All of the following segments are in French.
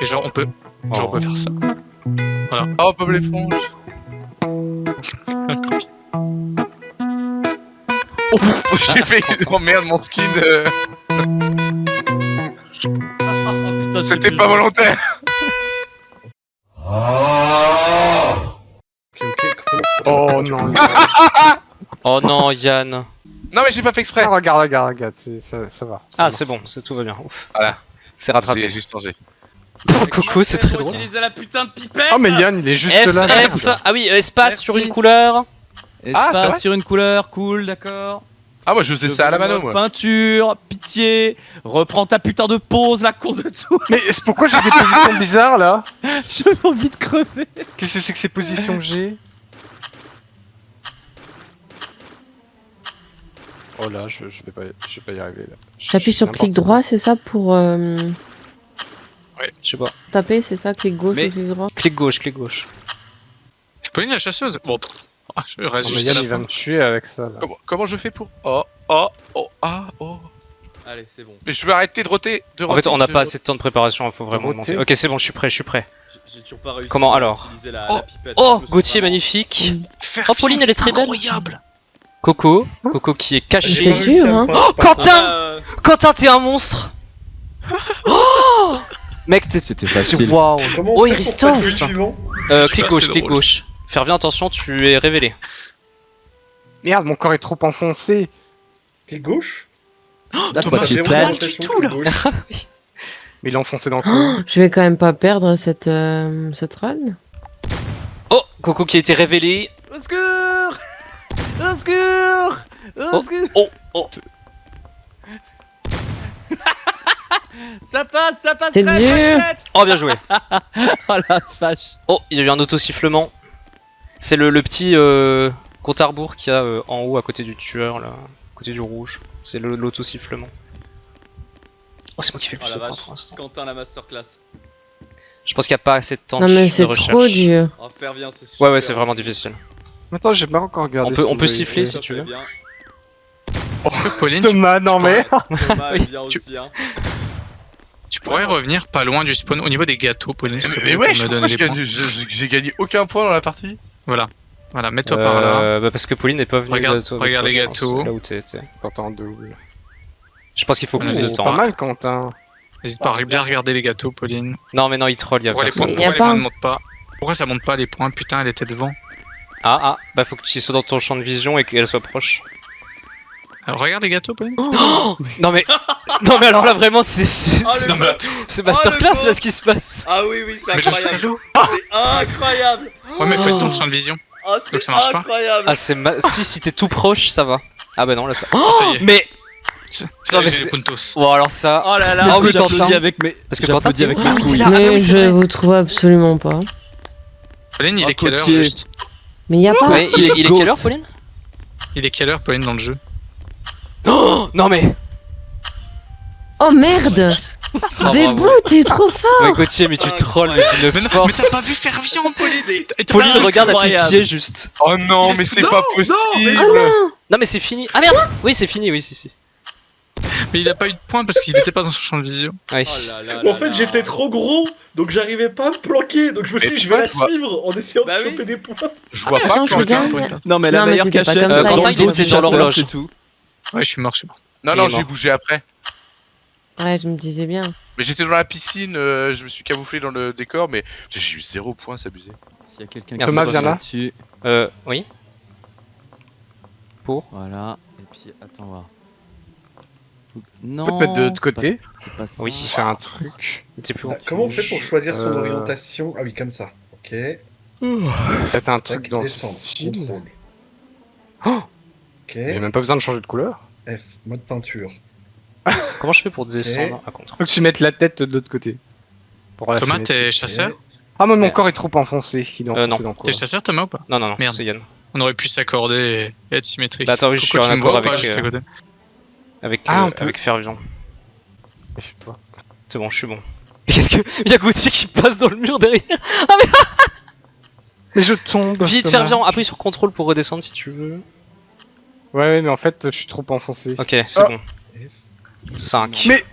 Et genre on peut faire ça. Voilà. Oh, Bob l'éponge. Oh, j'ai fait... Oh merde, mon skin... Putain, C'était pas volontaire. Oh non. Oh non, Yann. Non mais j'ai pas fait exprès. Ah, regarde, ça va. Ah, c'est bon, tout va bien. Ouf. Voilà. C'est rattrapé. J'ai juste changé. Coucou, c'est très drôle. Utiliser la putain de pipette. Oh mais Yann, il est juste là. F, merde. ah oui, espace Merci. sur une couleur. Ah, c'est Espace vrai sur une couleur, cool, d'accord. Ah moi je faisais ça à la mano moi. Peinture, pitié, reprends ta putain de pose, la con de tout. Mais c'est pourquoi j'ai des positions bizarres là? J'ai envie de crever. Qu'est-ce que c'est que ces positions que j'ai? Oh là, je vais pas y arriver là. J'appuie sur clic droit, c'est ça pour Je sais pas. taper, c'est ça? Clic gauche Mais- ou clic droit? Clic gauche. C'est Pauline la chasseuse. Bon, je reste Non, mais juste à Yann la il va fin. me tuer avec ça là. Comment je fais pour... Oh. Allez, c'est bon. Mais je vais arrêter de roter. En fait, on n'a pas assez de temps de préparation, il faut vraiment Roter. monter. Ok, c'est bon, je suis prêt. J'ai toujours pas réussi. Comment à alors utiliser la pipette. Oh, Je me sens Gauthier vraiment- magnifique. Faire Oh, Pauline, elle est très belle. incroyable. Coco qui est C'est caché. dur, hein? Oh, Quentin Euh, Quentin, t'es un monstre. Oh mec, C'était facile. Waouh. Comment Oh, on il fait pour restore. passer le suivant Clic pas, gauche, c'est clic drôle. gauche. Faire bien attention, tu es révélé. Merde, mon corps est trop enfoncé. Clic gauche That's Thomas, what she j'ai said. vraiment du tout, là. Mais il est enfoncé dans le Oh, cou. je vais quand même pas perdre cette run. Oh, Coco qui a été révélé. Au secours. Au secours. Au secours. Oh. Ça passe C'est crête, dur. crête. Oh, bien joué. Oh la vache. Oh, il y a eu un auto-sifflement. C'est le petit compte à rebours qu'il y a en haut à côté du tueur, là, à côté du rouge. C'est l'auto-sifflement. Oh, c'est moi qui fais le Oh plus la de vache. points pour l'instant. Quentin la masterclass. Je pense qu'il n'y a pas assez de temps Non de mais de c'est recherche. trop dur. Oh faire bien, c'est super. Ouais, c'est vraiment difficile. Attends, j'ai pas encore regardé. On peut siffler si Ça tu fait veux. bien. Est-ce que Pauline, tu, Thomas, non mais. Thomas Oui. est bien aussi, hein. tu pourrais revenir pas loin du spawn au niveau des gâteaux, Pauline, s'il te plaît, Mais pour ouais, me donner pourquoi des points. j'ai gagné aucun point dans la partie. Voilà, mets-toi par là. Bah parce que Pauline n'est pas venue Regarde- avec regarde toi, les je pense, gâteaux. là où t'étais. Quand en double. Je pense qu'il faut Voilà, plus de les C'est temps. pas mal, Quentin. N'hésite pas à bien regarder les gâteaux, Pauline. Non mais non, il troll, il y a Pourquoi les personne. points, Y a pourquoi les pas. points ne montent pas? Pourquoi ça monte pas les points? Putain, elle était devant. Bah faut que tu sois dans ton champ de vision et qu'elle soit proche. Alors, regarde les gâteaux, Pauline. Non mais alors là vraiment c'est Oh, le Non, mais bot. attends. c'est masterclass Oh, le là ce qui se passe. Ah oui, c'est Mais le incroyable. salaud. C'est incroyable. Ouais, mais faut être ton champ de vision. Oh, Donc c'est ça marche pas. incroyable. Ah si t'es tout proche ça va. Ah bah non là ça. Oh, ça y est. Mais C'est Non, mais j'ai c'est- les puntos. bon alors ça. Oh là là, Ah oui, j'applaudis Quentin. avec mes. Parce que Quentin, j'applaudis avec t'es- mes Ah oui, t'es couilles. là. Mais oui, c'est je vrai. vous trouve absolument pas. Pauline, il Oh, est quelle heure Gauthier. juste? Mais y a pas. Ouais, il est Goat. quelle heure Pauline? Il est quelle heure, Pauline, dans le jeu? Oh non mais. Oh merde! Ah, Bébou, bravo. t'es trop fort! Ouais Gauthier mais tu trolls mais tu Mais ne non, mais t'as pas forces. vu faire viande, Pauline! Et t'as Pauline pas- regarde à tes incroyable. pieds juste. Oh non, Mais mais c'est- c'est pas non, possible. Oh non! Non mais c'est fini. Ah merde. Oui c'est fini oui si. Mais il a pas eu de points parce qu'il était pas dans son champ de vision. Oui. Oh là là En là fait, là. j'étais trop gros, donc j'arrivais pas à me planquer. Donc je me suis Mais dit, je vais toi, la je vois- suivre en essayant Bah de oui. choper des points. Je vois pas Attends, je quand regarde. Non, mais la Non, mais meilleure t'étais pas cachette. comme ça, Quentin, il il était était pas dans comme ça. l'horloge. C'est tout. Ouais, je suis mort, je suis mort. Non, Il non, est j'ai mort. bougé après. Ouais, je me disais bien. Mais j'étais dans la piscine, je me suis camouflé dans le décor, mais j'ai eu 0 points, c'est abusé. S'il y a quelqu'un Merci, Thomas, passe viens là. là-dessus. Oui. Pour. Voilà. Et puis, attends, voir. On Non. peut te mettre de l'autre c'est côté. pas- C'est pas ça. Oui. Faire un truc. Il était plus haut. Bah, comment on fait pour choisir son Euh. orientation? Ah oui, comme ça. Ok. Peut-être un truc Tac, dans ce descendre. style. Contrôle. Oh, Ok. j'ai même pas besoin de changer de couleur. F, mode peinture. Comment je fais pour descendre à contre? Faut que tu mettes la tête de l'autre côté. Pour la Thomas, symétrie. t'es chasseur? Ah, moi, mon Merde. corps est trop enfoncé. Il est enfoncé non. dans le T'es couloir. chasseur, Thomas, ou pas? Non Merde. c'est Yann. On aurait pu s'accorder et être symétrique. Bah attends oui je suis Coco, en tu me accord vois ou pas, avec juste à côté Ah, on peut- avec Fervion. Je sais pas. C'est bon je suis bon. Mais qu'est-ce que il y a Gauthier qui passe dans le mur derrière. Mais je tombe. Vite Thomas. Fervion appuie sur contrôle pour redescendre si tu veux. Ouais, mais en fait, je suis trop enfoncé. Ok c'est Ah. bon. 5. Mais-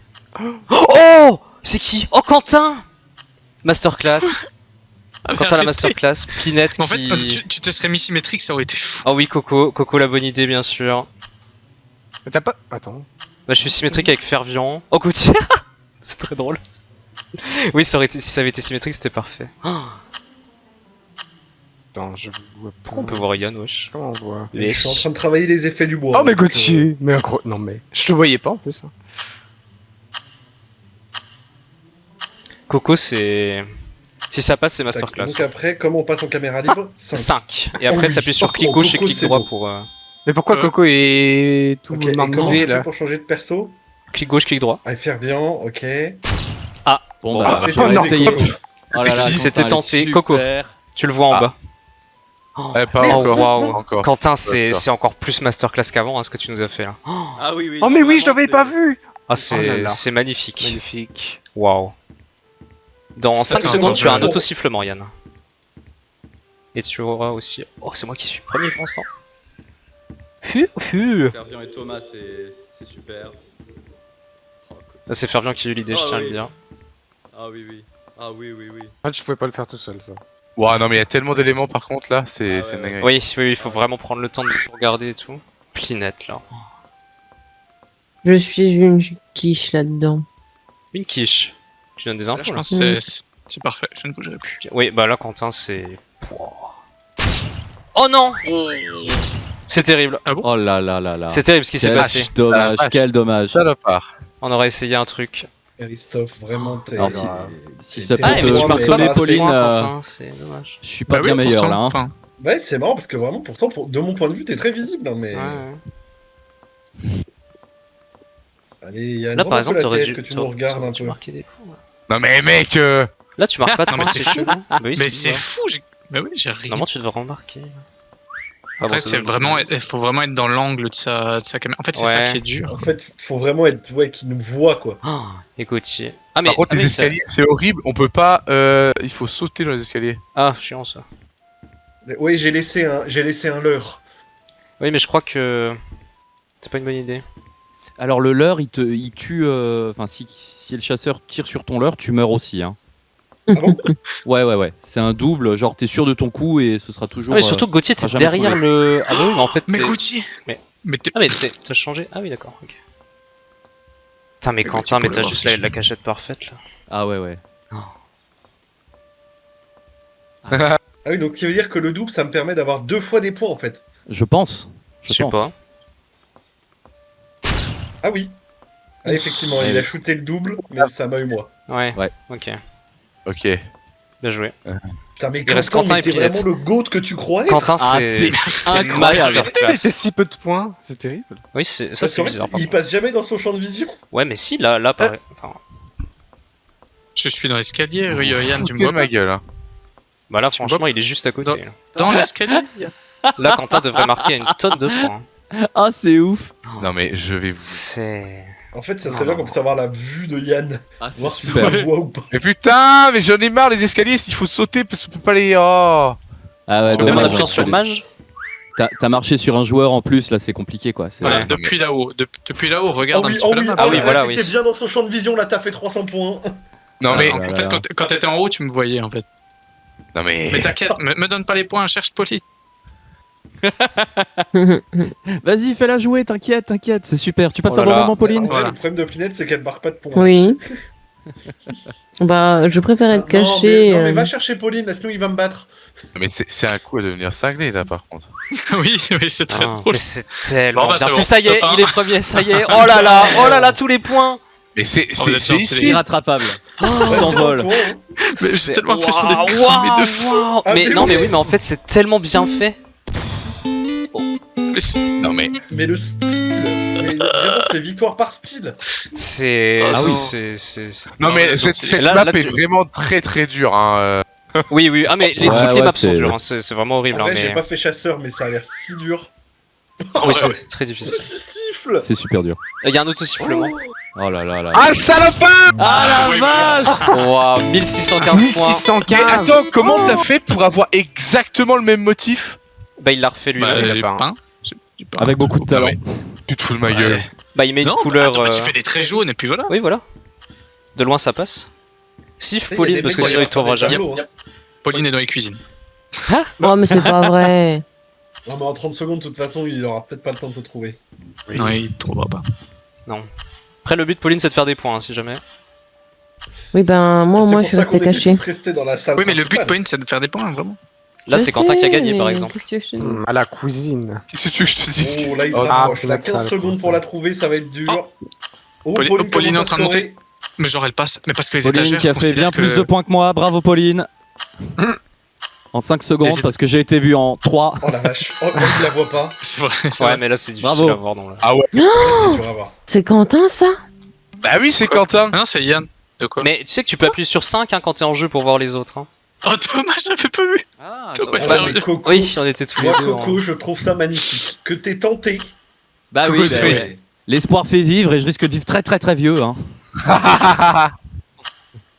Oh c'est qui? Oh Quentin. Masterclass. Ah, Quant mais à la arrêtez. masterclass, Pinette En fait, qui... tu te serais mis symétrique, ça aurait été fou. Oh oui, Coco la bonne idée bien sûr. Mais t'as pas. Attends. Bah je suis symétrique avec Fervian. Oh Gauthier. C'est très drôle. Oui, ça aurait été... si ça avait été symétrique, c'était parfait. Oh, Attends, je vois pas. pourquoi on peut voir Yann, wesh? Comment on voit? Je suis en train de travailler les effets du bois. Oh, mais donc, Gauthier! Mais incroyable. Non, mais. Je te voyais pas en plus. Hein. Coco, c'est... Si ça passe, c'est tac. masterclass. Donc après, comment on passe en caméra libre 5. 5. Et après, Oh oui. t'appuies sur Oh, clic gauche et Coco, clic c'est droit beau. pour... Mais pourquoi Euh. Coco est tout Ok, et comment on marmousé fait là? pour changer de perso? Clic gauche, clic droit. Ah, faire bien, ok. Bon, bah, c'est on va pas essayer. Coco. Oh là là, C'était Quentin, tenté. super. Coco. Tu le vois en Ah. bas. Pas Oh, encore. waouh. Pas encore. Quentin, D'accord. c'est encore plus masterclass qu'avant, hein, ce que tu nous as fait là. Ah oui, oui. Oh, mais oui, je l'avais pas vu! Ah, Oh là là. c'est magnifique. Magnifique. Waouh. Dans 5 Attends, secondes, attends, tu as un attends. auto-sifflement, Yann. Et tu auras aussi... Oh, c'est moi qui suis premier pour l'instant. Fervian et Thomas, c'est super. Oh, Ça, c'est Fervian qui a eu l'idée, je Ah tiens à oui. le dire. Ah oui, oui. Ah oui, oui, oui. En fait, je pouvais pas le faire tout seul, ça. Ouah, non, mais il y a tellement d'éléments par contre là, c'est Ah c'est ouais, une dinguerie. Oui, il faut vraiment prendre le temps de tout regarder et tout. Plinette, là. Je suis une quiche là-dedans. Une quiche. Tu donnes des Là, infos, je là. pense que c'est parfait, je ne bougerai plus. Oui, bah là, Quentin, c'est... Pouah. Oh non! C'est terrible. Oh là là là là. C'est terrible ce qui s'est Quel passé. dommage, Ah, la quel dommage. Salopard. On aurait essayé un truc. Christophe, vraiment, t'es. Alors, si ça peut Ah, mais te tu vraiment, marques mais pas consoler, là, beaucoup de Pauline, points, Quentin, c'est dommage. Je suis pas Bah bien oui, meilleur pourtant, là. Hein. enfin, Ouais, c'est marrant parce que vraiment, pourtant, de mon point de vue, t'es très visible. Hein, mais... Ouais, ouais. Allez, Yann, Là, par exemple, t'aurais t'aurais dû... que tu nous regardes un peu. marquer des points. là. Non, mais mec Là, tu marques pas de Non, mais points, c'est c'est fou. chelou. Bah oui, mais c'est bizarre. fou, mais oui, j'ai rien. Normalement, tu devrais remarquer. Ah Après, bon, ça c'est donne- vraiment, il faut vraiment être dans l'angle de sa caméra. En fait, c'est ça Ouais. qui est dur. En fait, faut vraiment être. Ouais, qui nous voit, quoi. Ah, et Gauthier. Ah, mais... Par contre, ah, les mais ça- escaliers, c'est horrible, on peut pas. Il faut sauter dans les escaliers. Ah, chiant ça. Oui, j'ai laissé un leurre. Oui, mais je crois que... C'est pas une bonne idée. Alors le leurre, il tue. Enfin, si le chasseur tire sur ton leurre, tu meurs aussi. Hein. Ah bon? Ouais. C'est un double. Genre, t'es sûr de ton coup et ce sera toujours. Ah, mais surtout que Gauthier, sera t'es jamais derrière trouvé. le... Ah bah oui, mais en fait... Mais t'es- Gauthier Mais- Mais t'es- Ah, mais t'as changé... Ah oui, d'accord, ok. Putain, mais Mais Quentin, Gauthier, mais pour t'as le juste voir, la cachette parfaite, là. Ah ouais. Ah oui, donc ça veut dire que le double, ça me permet d'avoir 2 fois des points, en fait. Je pense. Je sais pas. Ah oui. Ah, effectivement, Ouais, il a oui. shooté le double, mais ça m'a eu moi. Ouais, Ouais. ok. Ok. Bien joué. Putain, mais Il reste Quentin, Quentin mais et t'es Pinette. vraiment le GOAT que tu crois être. Quentin, Ah, c'est... c'est incroyable. Mais masterclass. c'est si peu de points, c'est terrible. Oui, ça Parce c'est qu'en fait, bizarre, par il contre. passe jamais dans son champ de vision. Ouais, mais si, là, pareil. Enfin, Je suis dans l'escalier, Yann, tu me Foutez vois de ma pas. gueule. Hein. bah là, Tu me franchement, vois il est juste à côté. Non. là. Dans l'escalier Là, Quentin devrait marquer une tonne de points. Ah, c'est ouf. Non, mais je vais vous. C'est... En fait, ça Non, serait bien non. qu'on puisse avoir la vue de Yann. Ah, c'est Voir si on super. le voit ou pas. Mais putain, mais j'en ai marre les escaliers, il faut sauter parce qu'on peut pas les. Oh. Ah ouais. Même en dommage, appuyant ouais. sur mage. T'as marché sur un joueur en plus, là, c'est compliqué quoi. C'est- Voilà, Ouais. depuis là-haut. Depuis là-haut, regarde un petit peu la map. Ah oui, voilà, T'étais oui. bien dans son champ de vision, là, t'as fait 300 points. Non, mais. Ah, En là, fait, là. quand t'étais en haut, tu me voyais en fait. Non, mais. Mais t'inquiète, me donne pas les points, cherche Poli. Vas-y, fais-la jouer, t'inquiète. C'est super. Tu passes Oh là un bon là. moment, Pauline. En vrai, Voilà. le problème de Pinette, c'est qu'elle marque pas de points. Oui. Bah, je préfère être Non, caché. non, mais va chercher Pauline, laisse-nous, il va me battre. Mais c'est un coup à devenir cinglé là par contre. oui, c'est très Ah, drôle. mais c'est tellement Bon, bah, bien c'est fait. bon. Ça y est, Top un. il est premier, ça y est. Oh là là, tous les points. Mais c'est Oh, vous êtes c'est gentil, ici. Irrattrapable. Ouais, S'envole. c'est bon, hein. Mais j'ai tellement l'impression d'être Waouh, cramé de fou. waouh. Ah, Mais mais non, oui. mais oui, mais en fait, c'est tellement bien fait. Non mais. Mais le style. Mais vraiment, c'est victoire par style. C'est... Ah oui. c'est... Non mais mais cette là- map là, est tu- vraiment très dure. Hein. Oui, ah mais Ouais, toutes les ouais, maps sont c'est- dures, hein, c'est vraiment horrible. En hein, vrai, j'ai mais... pas fait chasseur, mais ça a l'air si dur. Oui, c'est très Le difficile. siffle. C'est super dur. Il y a un auto-sifflement. Oh là là là. Ah le salopard. Ah la vache. Waouh, 1615 points. 1615. Mais attends, comment t'as fait pour avoir exactement le même motif? Bah, il l'a refait lui. Bah, il a j'ai pas un. peint. J'ai peint. Avec beaucoup de talent. Ouais. Tu te fous de ma gueule. Ouais. Bah, il met une Non, couleur. attends, bah, tu fais des traits jaunes et puis voilà. Oui, voilà. De loin, ça passe. Siffle Il y a Pauline des parce que mecs sinon il derrière t'aura des jamais. tableaux, hein. Pauline est dans les cuisines. Oh, mais c'est pas vrai. Non, mais en 30 secondes, de toute façon, il aura peut-être pas le temps de te trouver. Non, il trouvera pas. Après, le but, Pauline, c'est de faire des points, hein, si jamais. Oui, ben, moi, je suis resté caché. Resté dans la salle Oui, mais le but, principale. Pauline, c'est de faire des points, vraiment. Là, Je c'est Quentin qui a sais, gagné, par mais exemple. qu'est-ce que je te dis À la cuisine. Qu'est-ce que tu veux que je te dise? Oh, là, il se Oh, rapproche. Là, peut-être 15 ça, secondes pour la trouver, ça va être dur. Oh, Pauline est en commence train de à scorer. monter. Mais genre, elle passe. Mais parce que les Pauline étagères qui a fait bien considèrent plus que- de points que moi, bravo Pauline. En 5 secondes Les- parce que j'ai été vu en 3. Oh la vache. Oh, il la voit pas. C'est vrai. c'est Ouais, vrai. mais là, c'est difficile Bravo. à voir dans le. Ah ouais. Ouais, c'est dur à voir. C'est Quentin, ça? Bah oui, c'est Quentin. Ah non, c'est Yann. De quoi? Mais tu sais que tu peux appuyer sur 5 hein, quand t'es en jeu pour voir les autres. Hein. Oh, dommage, j'avais pas vu. Ah, Ouais, Ah, faire mais mieux. Coco, Oui, on était tous les moi, deux. Coco, hein. je trouve ça magnifique. Que t'aies tenté. bah oui, Coco, bah c'est- ouais. L'espoir fait vivre et je risque de vivre très très très vieux. Hein.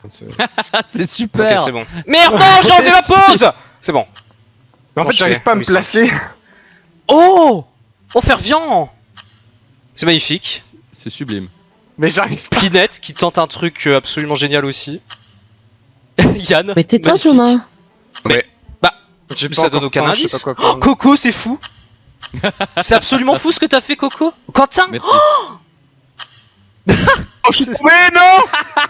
C'est Ok, super. c'est bon. Merde, non, j'ai enlevé ma pause. C'est bon. Mais en Bon, fait, je j'arrive fais pas à me 800. placer. Oh, oh, Ferviant. C'est magnifique. C'est sublime. Mais j'arrive pas. Plinette qui tente un truc absolument génial aussi. Yann. Mais tais-toi, magnifique. Thomas. J'ai Ça donne encore aucun peint, je sais indice. pas quoi Oh, Coco, c'est fou. C'est absolument fou ce que t'as fait, Coco. Quentin, Merci. Oh, je suis tombé, non!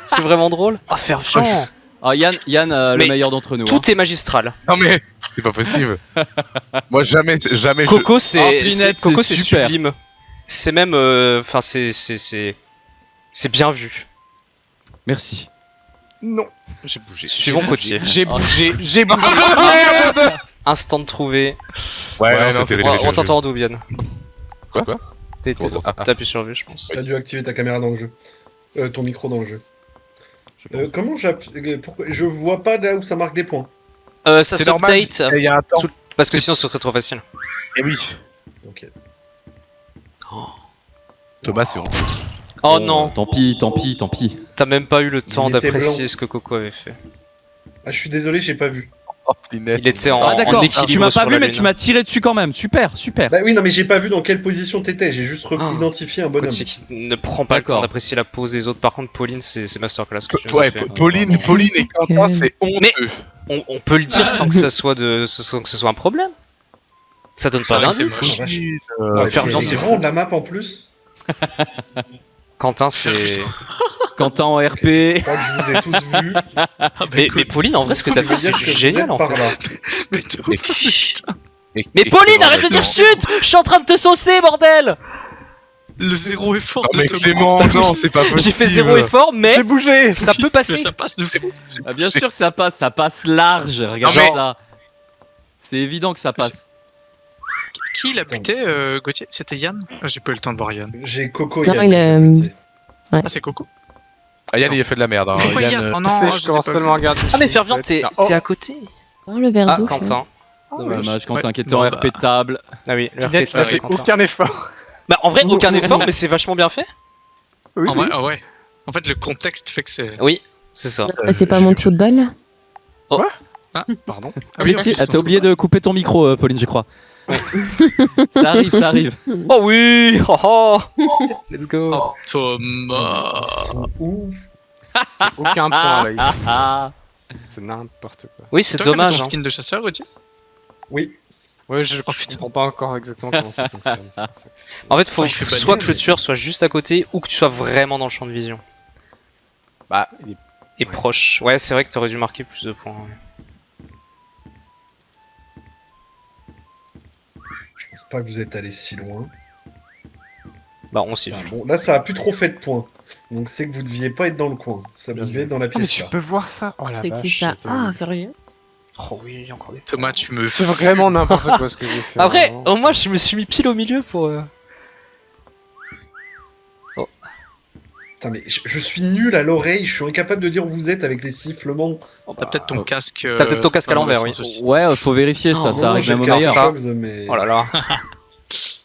c'est vraiment drôle. Oh, Ferviant. Ah, Yann le Mais meilleur d'entre nous. hein. Tout est magistral. Non mais, c'est pas possible. Moi, jamais je... Coco, Oh, c'est Plinette, Coco, c'est c'est super. sublime. C'est même, enfin, c'est bien vu. Merci. Non. J'ai bougé. Suivons Cotier. J'ai bougé. J'ai bougé. Instant trouvé. Ouais, non, c'était On t'entend en double, Yann. Quoi T'appuies sur V, je pense. T'as dû activer ta caméra dans le jeu. Ton micro dans le jeu. Comment pourquoi je vois pas là où ça marque des points. Ça C'est normal, s'update. il y a un temps. Parce que sinon, ce serait trop facile. Eh oui. Ok. Thomas, c'est honteux. Oh Bon, non, Tant pis, tant pis, tant pis. t'as même pas eu le temps était d'apprécier blanc. ce que Coco avait fait. Ah, je suis désolé, j'ai pas vu. Oh, Plinette. Il était en, Ah d'accord, en équilibre tu m'as sur pas vu la mais lune. tu m'as tiré dessus quand même. Super, super. Bah oui, non, mais j'ai pas vu dans quelle position t'étais. J'ai juste Ah. identifié un bonhomme. Cotier qui ne prend pas le D'accord. temps d'apprécier la pose des autres. Par contre, Pauline, c'est masterclass que tu nous as Ouais, fait. Pauline et Quentin, Ok. c'est honteux. Mais- On peut le dire sans que ça soit sans que ce soit un problème. Ça donne C'est pas vrai que c'est d'indice. Oh, vache. Euh, Ouais, faire puis viande, elle est c'est grande la map en plus. Quentin, c'est. Quentin en RP. Je crois que je vous ai tous vus. Ah, bah, Mais écoute. Pauline, en vrai, ce que Ça t'as veut fait, c'est dire que vous génial êtes en par fait. là. Mais toi, Mais Pauline, arrête de dire chut. Je suis en train de te saucer, bordel. le zéro effort Oh, de mais Thomas. Clément, non, c'est pas possible. J'ai fait zéro effort, mais J'ai bougé. ça peut Mais passer. ça passe de fou. Ah, bien sûr que ça passe large. Regarde Non, mais- ça. C'est évident que ça passe. Qui l'a buté, Gauthier? C'était Yann? Ah, j'ai pas eu le temps de voir Yann. J'ai Coco. Non, Yann, il est, je sais. Ah, c'est Coco. Ah, Yann, il a fait de la merde. Hein. Pourquoi Yann, Yann? Oh Tu non, sais, je je t'ai commence pas seulement à vu. regarder. Ah mais Ferviant, t'es Oh. à côté. Oh, le verre Ah d'eau. Quentin. Dommage, Quentin Ouais. qui était Bon, en bah. RP de table. Ah oui, le Plinette, RP ça avec fait Quentin. aucun effort. Bah en vrai, aucun effort, mais c'est vachement bien fait. Oui, En oui. vrai, ah ouais. En fait, le contexte fait que c'est. Oui, c'est ça. Mais c'est pas mon trou de balle. Pardon. Ah oui, en plus, Ah, t'as oublié de couper ton micro, Pauline, je crois. Ça arrive, ça arrive. Oh oui, oh, oh. Let's go. Oh, Thomas. Ouh. Aucun point là. ici. Ah, C'est n'importe quoi. Oui, c'est Toi qui as fait dommage. ton Hein. skin de chasseur, Gauthier? Oui. Ouais, je Oh, putain. comprends pas encore exactement comment ça fonctionne. c'est pour ça que- En fait, faut Ouais, il fait pas soit de que le tueur soit juste à côté ou que tu sois vraiment dans le champ de vision. Bah, il est- Et Ouais. proche. Ouais, c'est vrai que t'aurais dû marquer plus de points. ouais. Je pense pas que vous êtes allé si loin. Bah, on s'y Enfin, fait. bon, là, ça a plus trop fait de points. Donc c'est que vous deviez pas être dans le coin. Ça vous deviez être dans la Ah, mais pièce. tu là. peux voir ça. Oh la C'est qui vache. ça? c'était- Ah, furieux. Oh oui, encore des. Thomas, tu me. C'est vraiment n'importe quoi ce que j'ai fait. Après, vraiment. au moins, je me suis mis pile au milieu pour. Putain, mais je suis nul à l'oreille. Je suis incapable de dire où vous êtes avec les sifflements. T'as peut-être ton casque. T'as peut-être ton casque à dans le l'envers, mauvais oui. sens aussi. ouais, faut vérifier ça, Oh, ça arrive j'ai même au le casque meilleur. ça. Fox, mais... Oh là là.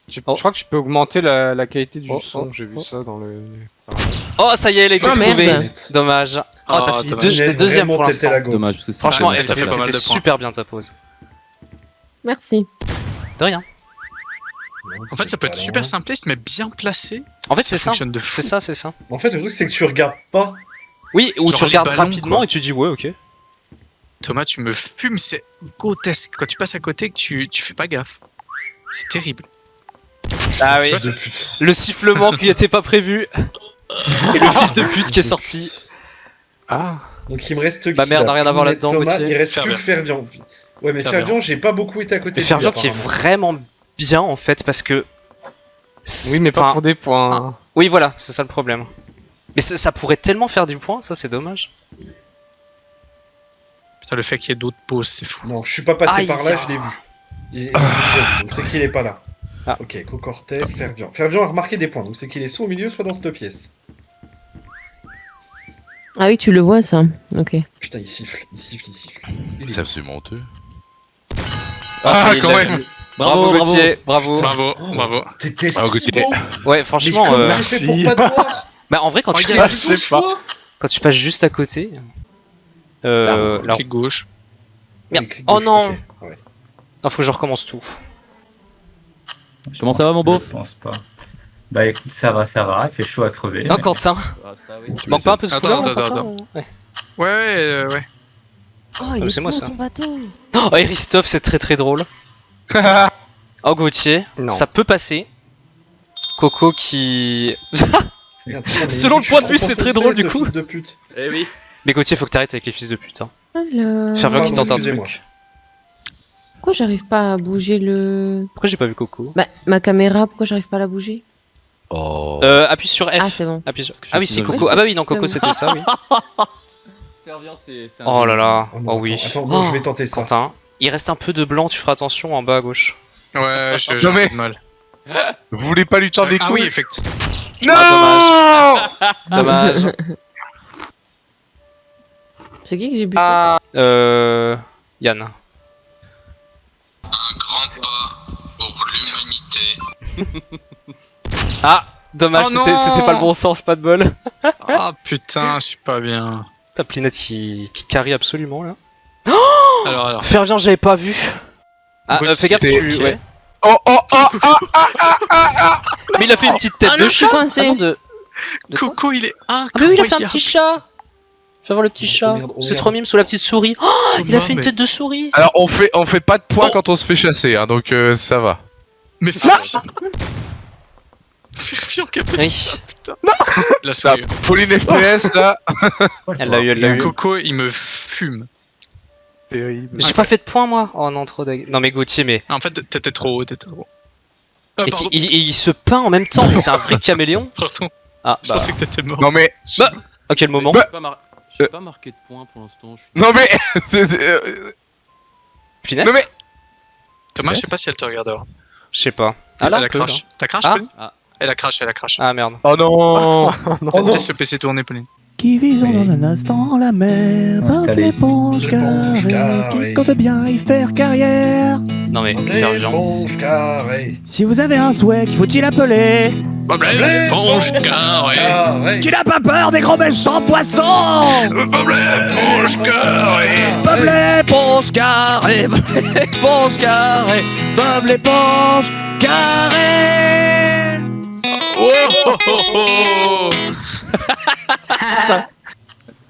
Je crois que tu peux augmenter la qualité du Oh, son. oh, J'ai vu oh. ça dans le. Oh, ça y est, elle a été Oh, trouvée. merde. Dommage. Oh, Oh, t'as fini dommage. t'es deuxième pour Vraiment, t'étais l'instant. la goat. Dommage, parce que c'est Franchement, pas- elle t'as fait pas mal c'était de points. super bien ta pause. Merci. De rien. En fait, ça peut être super simpliste, mais bien placé. En fait, c'est ça. fonctionne de fou. C'est ça, c'est ça. En fait, le truc, c'est que tu regardes pas Oui, où Genre tu les regardes ballons, rapidement quoi. et tu dis ouais, ok. Thomas, tu me fumes, c'est grotesque. Quand tu passes à côté, que tu fais pas gaffe. C'est terrible. Ah oui, Fils de pute. le sifflement qui n'était pas prévu. Et le fils de pute qui est sorti. Ah. Donc il me reste Bah qui, merde, là rien à voir Pinette, là-dedans, Thomas, Gauthier. il reste Fervian. que Fervian. Ouais, mais Fervian. Fervian, j'ai pas beaucoup été à côté Mais de lui, Fervian qui est apparemment. vraiment bien en fait parce que. Oui, mais pas Enfin, pour des points. Oui, voilà, c'est ça le problème. Mais ça pourrait tellement faire du point, ça c'est dommage. Putain, le fait qu'il y ait d'autres pauses, c'est fou. Non, je suis pas passé Aïe. par là, je l'ai vu. Je l'ai vu, donc c'est qu'il est pas là. Ah. Ok, Cocortez, Fervian. Fervian a remarqué des points, donc c'est qu'il est soit au milieu, soit dans cette pièce. Ah oui, tu le vois, ça. Ok. Putain, il siffle, il siffle, il siffle. Il est C'est absolument honteux. Ça y est, quand il l'a même. vu. Bravo Gauthier, bravo. Bravo, bravo. T'étais Ah, si Gauthier. beau. Ouais, Mais franchement, comment euh, il fait pour pas te voir? bah en vrai quand tu, Regarde, passes, c'est pas. quand tu passes juste à côté, là, Clic gauche. Merde. Oui, clic Oh gauche, non. ok, ouais. faut que je recommence tout. Comment ça va, mon beauf? Je pense pas. Bah écoute, ça va, il fait chaud à crever. Non, mais- Quentin, tu manques pas un peu de Attends, couleur attends, là, attends. Quentin Ouais. Ouais. Oh, il Ah, est c'est moi, beau, ça. ton bateau. Oh, Christophe, c'est très très drôle. Oh, Gauthier, Non. ça peut passer. Coco qui. Merde, putain, mais Selon il le dit point que de vue, je suis c'est très trop drôle, du foncé, coup. ce fils de pute. Eh oui. Mais Gauthier, faut que t'arrêtes avec les fils de pute. Hein. Alors... Fervent qui Pardon, tente un excusez-moi. truc. Pourquoi j'arrive pas à bouger le... Pourquoi j'ai pas vu Coco Ma caméra, pourquoi j'arrive pas à la bouger? Oh. Appuie sur F. Ah, c'est bon. Appuie sur... que je Ah oui, suis c'est novice. Coco. Ah bah oui, non, Coco C'est c'était ça, oui. Fervian, c'est un Oh là là, Oh, non, oh oui. Attends, moi je Oh, vais tenter ça. Quentin, il reste un peu de blanc, tu feras attention en bas à gauche. Ouais, j'ai Non, un mais- peu de mal. Vous voulez pas lui tendre les Ah couilles? oui, effectivement. Ah, Non. Dommage. C'est qui que j'ai buté? Yann. Pour l'humanité. Ah, dommage, Oh non c'était pas le bon sens, pas de bol. Ah putain, je suis pas bien. T'as Plinette qui carry absolument là. Alors. Fervien, j'avais pas vu. Ah, Gauthier, fais gaffe, tu. ok. Ouais. Oh, oh, oh, oh. Mais il a fait une petite tête Ah de non, je suis chat. coincé. Ah non, de quoi Coco, il est Ah mais oui, il a fait un incroyable. petit chat. Fais voir le petit chat. merde, oh C'est merde. trop mime sous la petite souris. Oh, il a Thomas, fait une mais- tête de souris. Alors on fait pas de points Oh. quand on se fait chasser, hein, donc ça va. Mais Fervian qui a fait Oui. ça, putain. La souris. Pauline FPS là. Elle l'a eu, elle l'a eu. Coco, il me fume. Terrible. J'ai pas fait de points moi. Oh non, trop d'ag... Non mais Gauthier, mais. En fait, t'étais trop haut, t'étais trop haut. Ah, Et pardon, il se peint en même temps, mais c'est un vrai caméléon. pardon. Ah, Je bah. pensais que t'étais mort. Non mais, Bah. À quel moment J'ai pas marqué de points pour l'instant. non mais, Pinette non mais, Thomas, je sais pas si elle te regarde. alors. Je sais pas. Ah là, Elle un a peu, crash. T'as crash, Ah. Pauline Elle a crash. Ah merde. oh non. Oh non. Laisse le PC tourner, Pauline. Qui vise en Oui. un instant la mer, Bob Installé. l'éponge L'éponge carrée, carrée. qui compte bien y faire carrière. Non mais, Hop, Fervien. l'éponge carrée. Si vous avez un souhait, qu'il faut-il appeler? Éponge carré. Carré. Qui n'a pas peur des gros méchants poissons? Éponge carré. Bob l'éponge carrée, Bob l'éponge carrée, Bob l'éponge carrée. Oh, oh, oh, oh.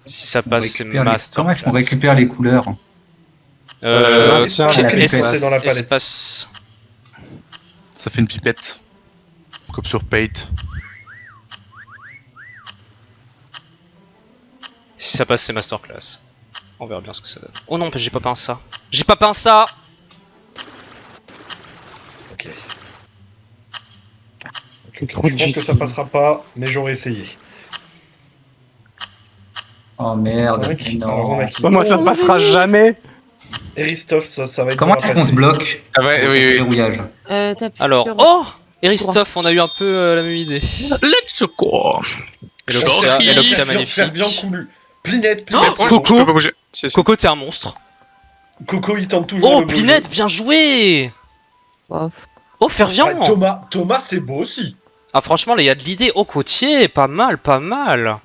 Si ça passe, c'est Récupère les- master. Comment est-ce qu'on récupère les couleurs? Tiens, J'ai la cliqué pipette. dans la palette. Espace. Ça fait une pipette, comme sur Paint. Si ça passe, c'est masterclass. On verra bien ce que ça donne. Oh non, j'ai pas peint ça. J'ai pas peint ça. Ok. Trop Je pense que ça passera pas, mais j'aurais essayé. Oh merde, 5. non. Alors on a qui? Bah, moi, ça passera jamais. Eristoff, ça va être Comment dur à est-ce qu'on se passer. bloque Ah ouais, au oui, oui. verrouillage? T'appuies Alors, sur- oh Eristoff, on a eu un peu la même idée. Let's go. Eloxia, Sorry. Eloxia Faire magnifique. bien coulu. Plinette, Oh, Plinette. moi, c'est je Coco. peux pas bouger. Si, si. Coco, t'es un monstre. bon. Coco, il tente toujours Oh, le beau Plinette, jeu. bien joué. Bof. Oh, Fervien. Ah, Thomas, c'est beau aussi. Ah, franchement, là, il y a de l'idée. Oh, Cotier, pas mal, pas mal.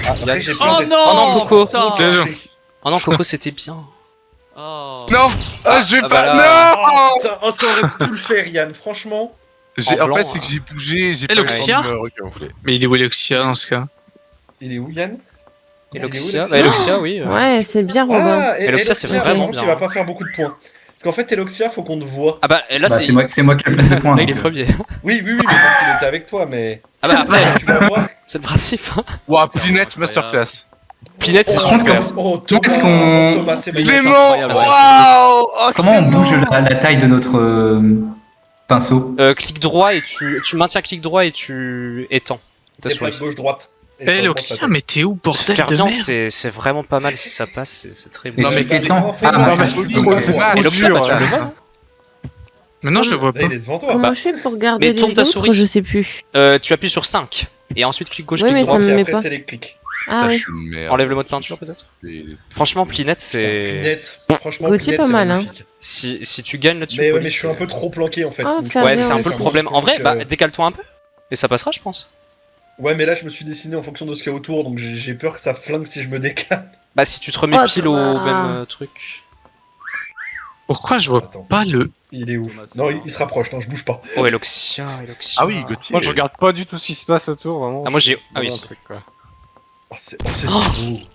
Après, j'ai Oh peur d'être- non, Oh non, Coco. putain. Désolé. Oh non, Coco, c'était bien. Oh. Non, ah, je vais ah, pas. bah là. Non. Putain, oh, ça aurait pu le faire, Yann, franchement. En blanc, fait, c'est hein. que j'ai bougé, j'ai pas Eloxia eu le temps de me recamoufler. Mais il est où Eloxia dans ce cas? Il est où, Yann? Eloxia, Il bah est où, Eloxia, oui. Ouais, c'est bien, Robin. Ah, et Eloxia, c'est vraiment par contre, bien. il va pas faire beaucoup de points. Parce qu'en fait, Eloxia, faut qu'on te voit. Ah bah là Bah, c'est. c'est moi qui ai le plus de points. Là il est donc, premier. Oui, mais parce qu'il était avec toi, mais. Ah bah après, Tu vas voir. c'est le principe. Hein. Ouah, Plinette Masterclass. Pinette, c'est Oh, super. Oh, Comment est-ce Thomas, qu'on- Thomas, c'est magnifique. Clément, incroyable, waouh oh, Comment on Clément. bouge la taille de notre pinceau? Clic droit et tu maintiens clic droit et tu étends ta Et souris. passe gauche-droite. Et Eh, ça augmente Eloxia, ta taille. mais t'es où, bordel de Fervian, merde? c'est vraiment pas mal si ça passe, c'est très bon. Non, mais quel bah, temps? fais-le, Ah, mais mais c'est c'est trop trop dur. Et Eloxia, bah, tu le vois. Là, Maintenant, je le vois pas. il est devant toi. Comment je fais pour garder mais les tourne ta autres souris. Je sais plus. Tu appuies sur 5 et ensuite clic gauche, Oui, clic mais droit. ça me Et met après, pas. c'est les clics. Ah Putain, je oui. suis une merde. Enlève le mode peinture peut-être. Franchement, Plinette, c'est. Pinette. Franchement, Gauthier, Pinette, pas c'est mal, hein. magnifique. Si tu gagnes là-dessus, Mais, ouais, Pauline, mais je suis un c'est- peu trop planqué en fait. Ah, donc, Fervian, Ouais, c'est un ouais, peu le c'est problème. En vrai, Donc, bah décale-toi un peu et ça passera, je pense. Ouais, mais là, je me suis dessiné en fonction de ce qu'il y a autour, donc j'ai peur que ça flingue si je me décale. Bah si tu te remets Oh, pile au Thomas. même truc. Pourquoi je vois Attends, pas le. il est où? Thomas, c'est Non, marrant. il se rapproche, non, je bouge pas. Oh Eloxia. Ah oui, Gauthier. Moi, je regarde pas du tout ce qui se passe autour, vraiment. Ah moi j'ai. Ah oui. Vraiment un truc, quoi. Oh, c'est si beau.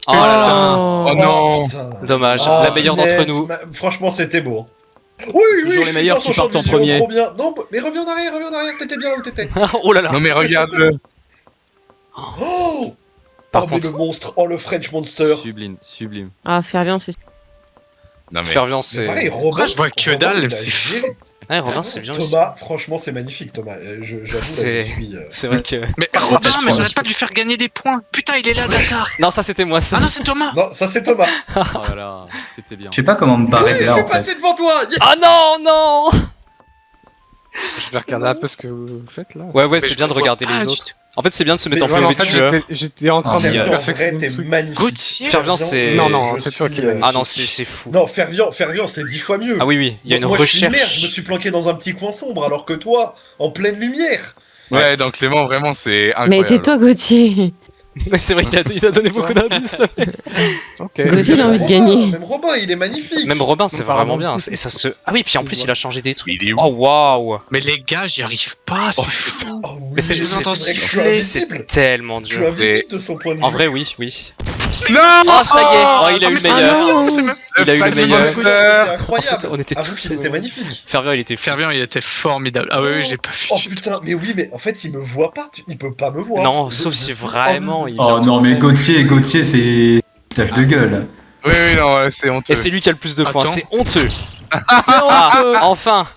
Oh là là. Oh. Oh non. putain. Dommage. Ah, La meilleure d'entre Pinette, nous. Franchement, c'était beau. hein. Oui, Toujours oui, les je suis meilleurs dans son qui champ partent de en vision, premier. Trop bien. Non, mais reviens en arrière, t'étais bien là où t'étais. Oh là là. Non mais regarde-le. Oh Par oh, mais contre. le monstre, oh le French Monster. Sublime, sublime. Ah, Fervian, c'est. Non mais. Fervian Mais c'est. pareil, Robin, Pourquoi je vois que Robin, dalle, il a c'est géré. Ouais Robin c'est bien aussi. Thomas, franchement, c'est magnifique, Thomas. J'avoue, là, C'est- je suis. C'est vrai que. Mais Robin, mais j'arrête pas de lui faire gagner des points. Putain, il est là, bâtard. Non ça c'était moi ça. Ah non, c'est Thomas. Non, ça c'est Thomas. Oh là là, c'était bien. Je sais pas comment me Oui, barrer je de là suis en passé fait. devant toi. Yes. Ah non non. Je vais regarder un peu ce que vous faites là. Ouais Mais c'est je bien de vois regarder pas les du autres. tout. En fait c'est bien de se mettre en Mais vraiment, POV en fait, tueur. J'étais en train Ah, de Fervian, en vrai, perfectionner t'es le truc. magnifique. Gauthier. Fervian, c'est- Non, non, je c'est toi suis, qui m'as dit. Ah non c'est fou. Non, Fervian, c'est 10 fois mieux. Ah oui oui, il y a une Moi, je suis une merde, je me recherche. suis planqué dans un petit coin sombre, alors que toi, en pleine lumière. Ouais, donc Clément, vraiment, c'est Mais incroyable. tais-toi, Gauthier. Mais c'est vrai qu'il a donné beaucoup d'indices. Ok. Gauthier, il a envie de Robin, gagner. Même Robin, il est magnifique. Même Robin c'est Pardon. vraiment bien. Et ça se. Ah oui puis en plus il a changé des trucs. Il est où Oh waouh. Mais les gars, j'y arrive pas, c'est fou. Oh, oui, Mais c'est- vrai que je suis invisible. C'est tellement Je suis dur. invisible de son point de vue. En vrai oui oui. Non. Oh ça y est. Oh il a eu mais le c'est meilleur. non. c'est même- Il a eu le French meilleur. C'était Monster. incroyable. En fait, on était Avoue tous- qu'il était magnifique. Fervian il était fou. Fervian, il était formidable. Ah oui, oui, j'ai pas vu Oh du tout. putain, mais oui, mais en fait, il me voit pas. Il peut pas me voir. Non, Je- sauf je si suis vraiment il Oh vient non tout mais faire. Gauthier c'est tâche de gueule. Oui, oui, non, ouais, c'est honteux. Et c'est lui qui a le plus de points, Attends. c'est honteux. Ah, enfin.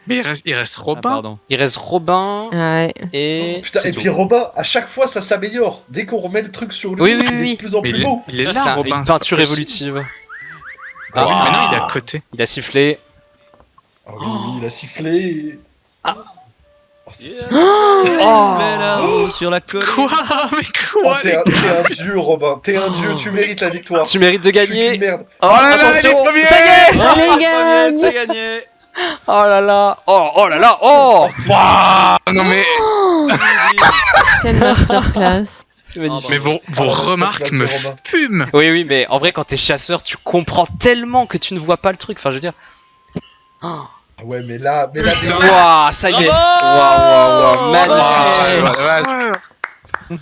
Mais il reste Ah, Robin. pardon. Il reste Robin Ouais. et Putain, c'est et tout. puis Robin, à chaque fois, ça s'améliore. Dès qu'on remet le truc sur lui, Oui, oui, il est oui. de plus en Mais plus beau. il est C'est là, Robin. une c'est peinture pas possible. évolutive. Ah oui, Waouh. maintenant il est à côté. Il a sifflé. Ah oui, oui, il a sifflé. Ah. Oh, c'est si- Oh. là-haut sur la colline. Quoi? Mais Oh, quoi? t'es un dieu, Robin. T'es un dieu, tu mérites la victoire. Tu mérites de Je suis qu'une gagner. merde. Oh, là là, attention. il est premier. Ça y est. Allez, gagne. C'est gagné. Oh là là. Oh là là. Oh. Oh, c'est- Ah, non mais. Quelle masterclass. C'est magnifique. Mais vos Ah, la remarques me masterclass de Robin. fument. Oui, oui, mais en vrai, quand t'es chasseur, tu comprends tellement que tu ne vois pas le truc. Enfin, je veux dire. Oh. Ah ouais, mais là, des- Waouh, ça y est. Waouh, magnifique. Ouais,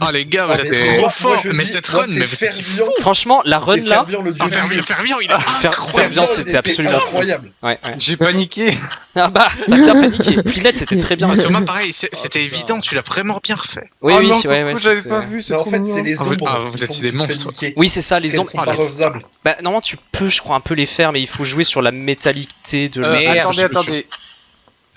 Ah les gars, Ah, vous mais êtes moi, trop moi, forts. je Mais dis, cette moi, run, c'est mais vous êtes Fervian. Franchement, la run C'est là. Fervian, le dieu Ah, du Fervian, jeu. Fervian, il est Fervian, incroyable. c'était absolument fou. incroyable. Ouais, ouais. J'ai paniqué. Ah bah, t'as bien paniqué. Pilette, c'était très bien. Thomas, pareil, c'était évident, tu l'as vraiment bien refait. Oui, Oh oui, non, ouais, ouais. coucou, j'avais c'était- pas vu, c'est Mais en trop fait, mignon. c'est les Ah, vous- ombres. ah, vous qui êtes sont des fait monstres. niquer. Oui, c'est ça, les Elles ombres. sont pas refaisables. Bah, normalement, tu peux, je crois, un peu les faire, mais il faut jouer sur la métallicité de Merde, Attendez.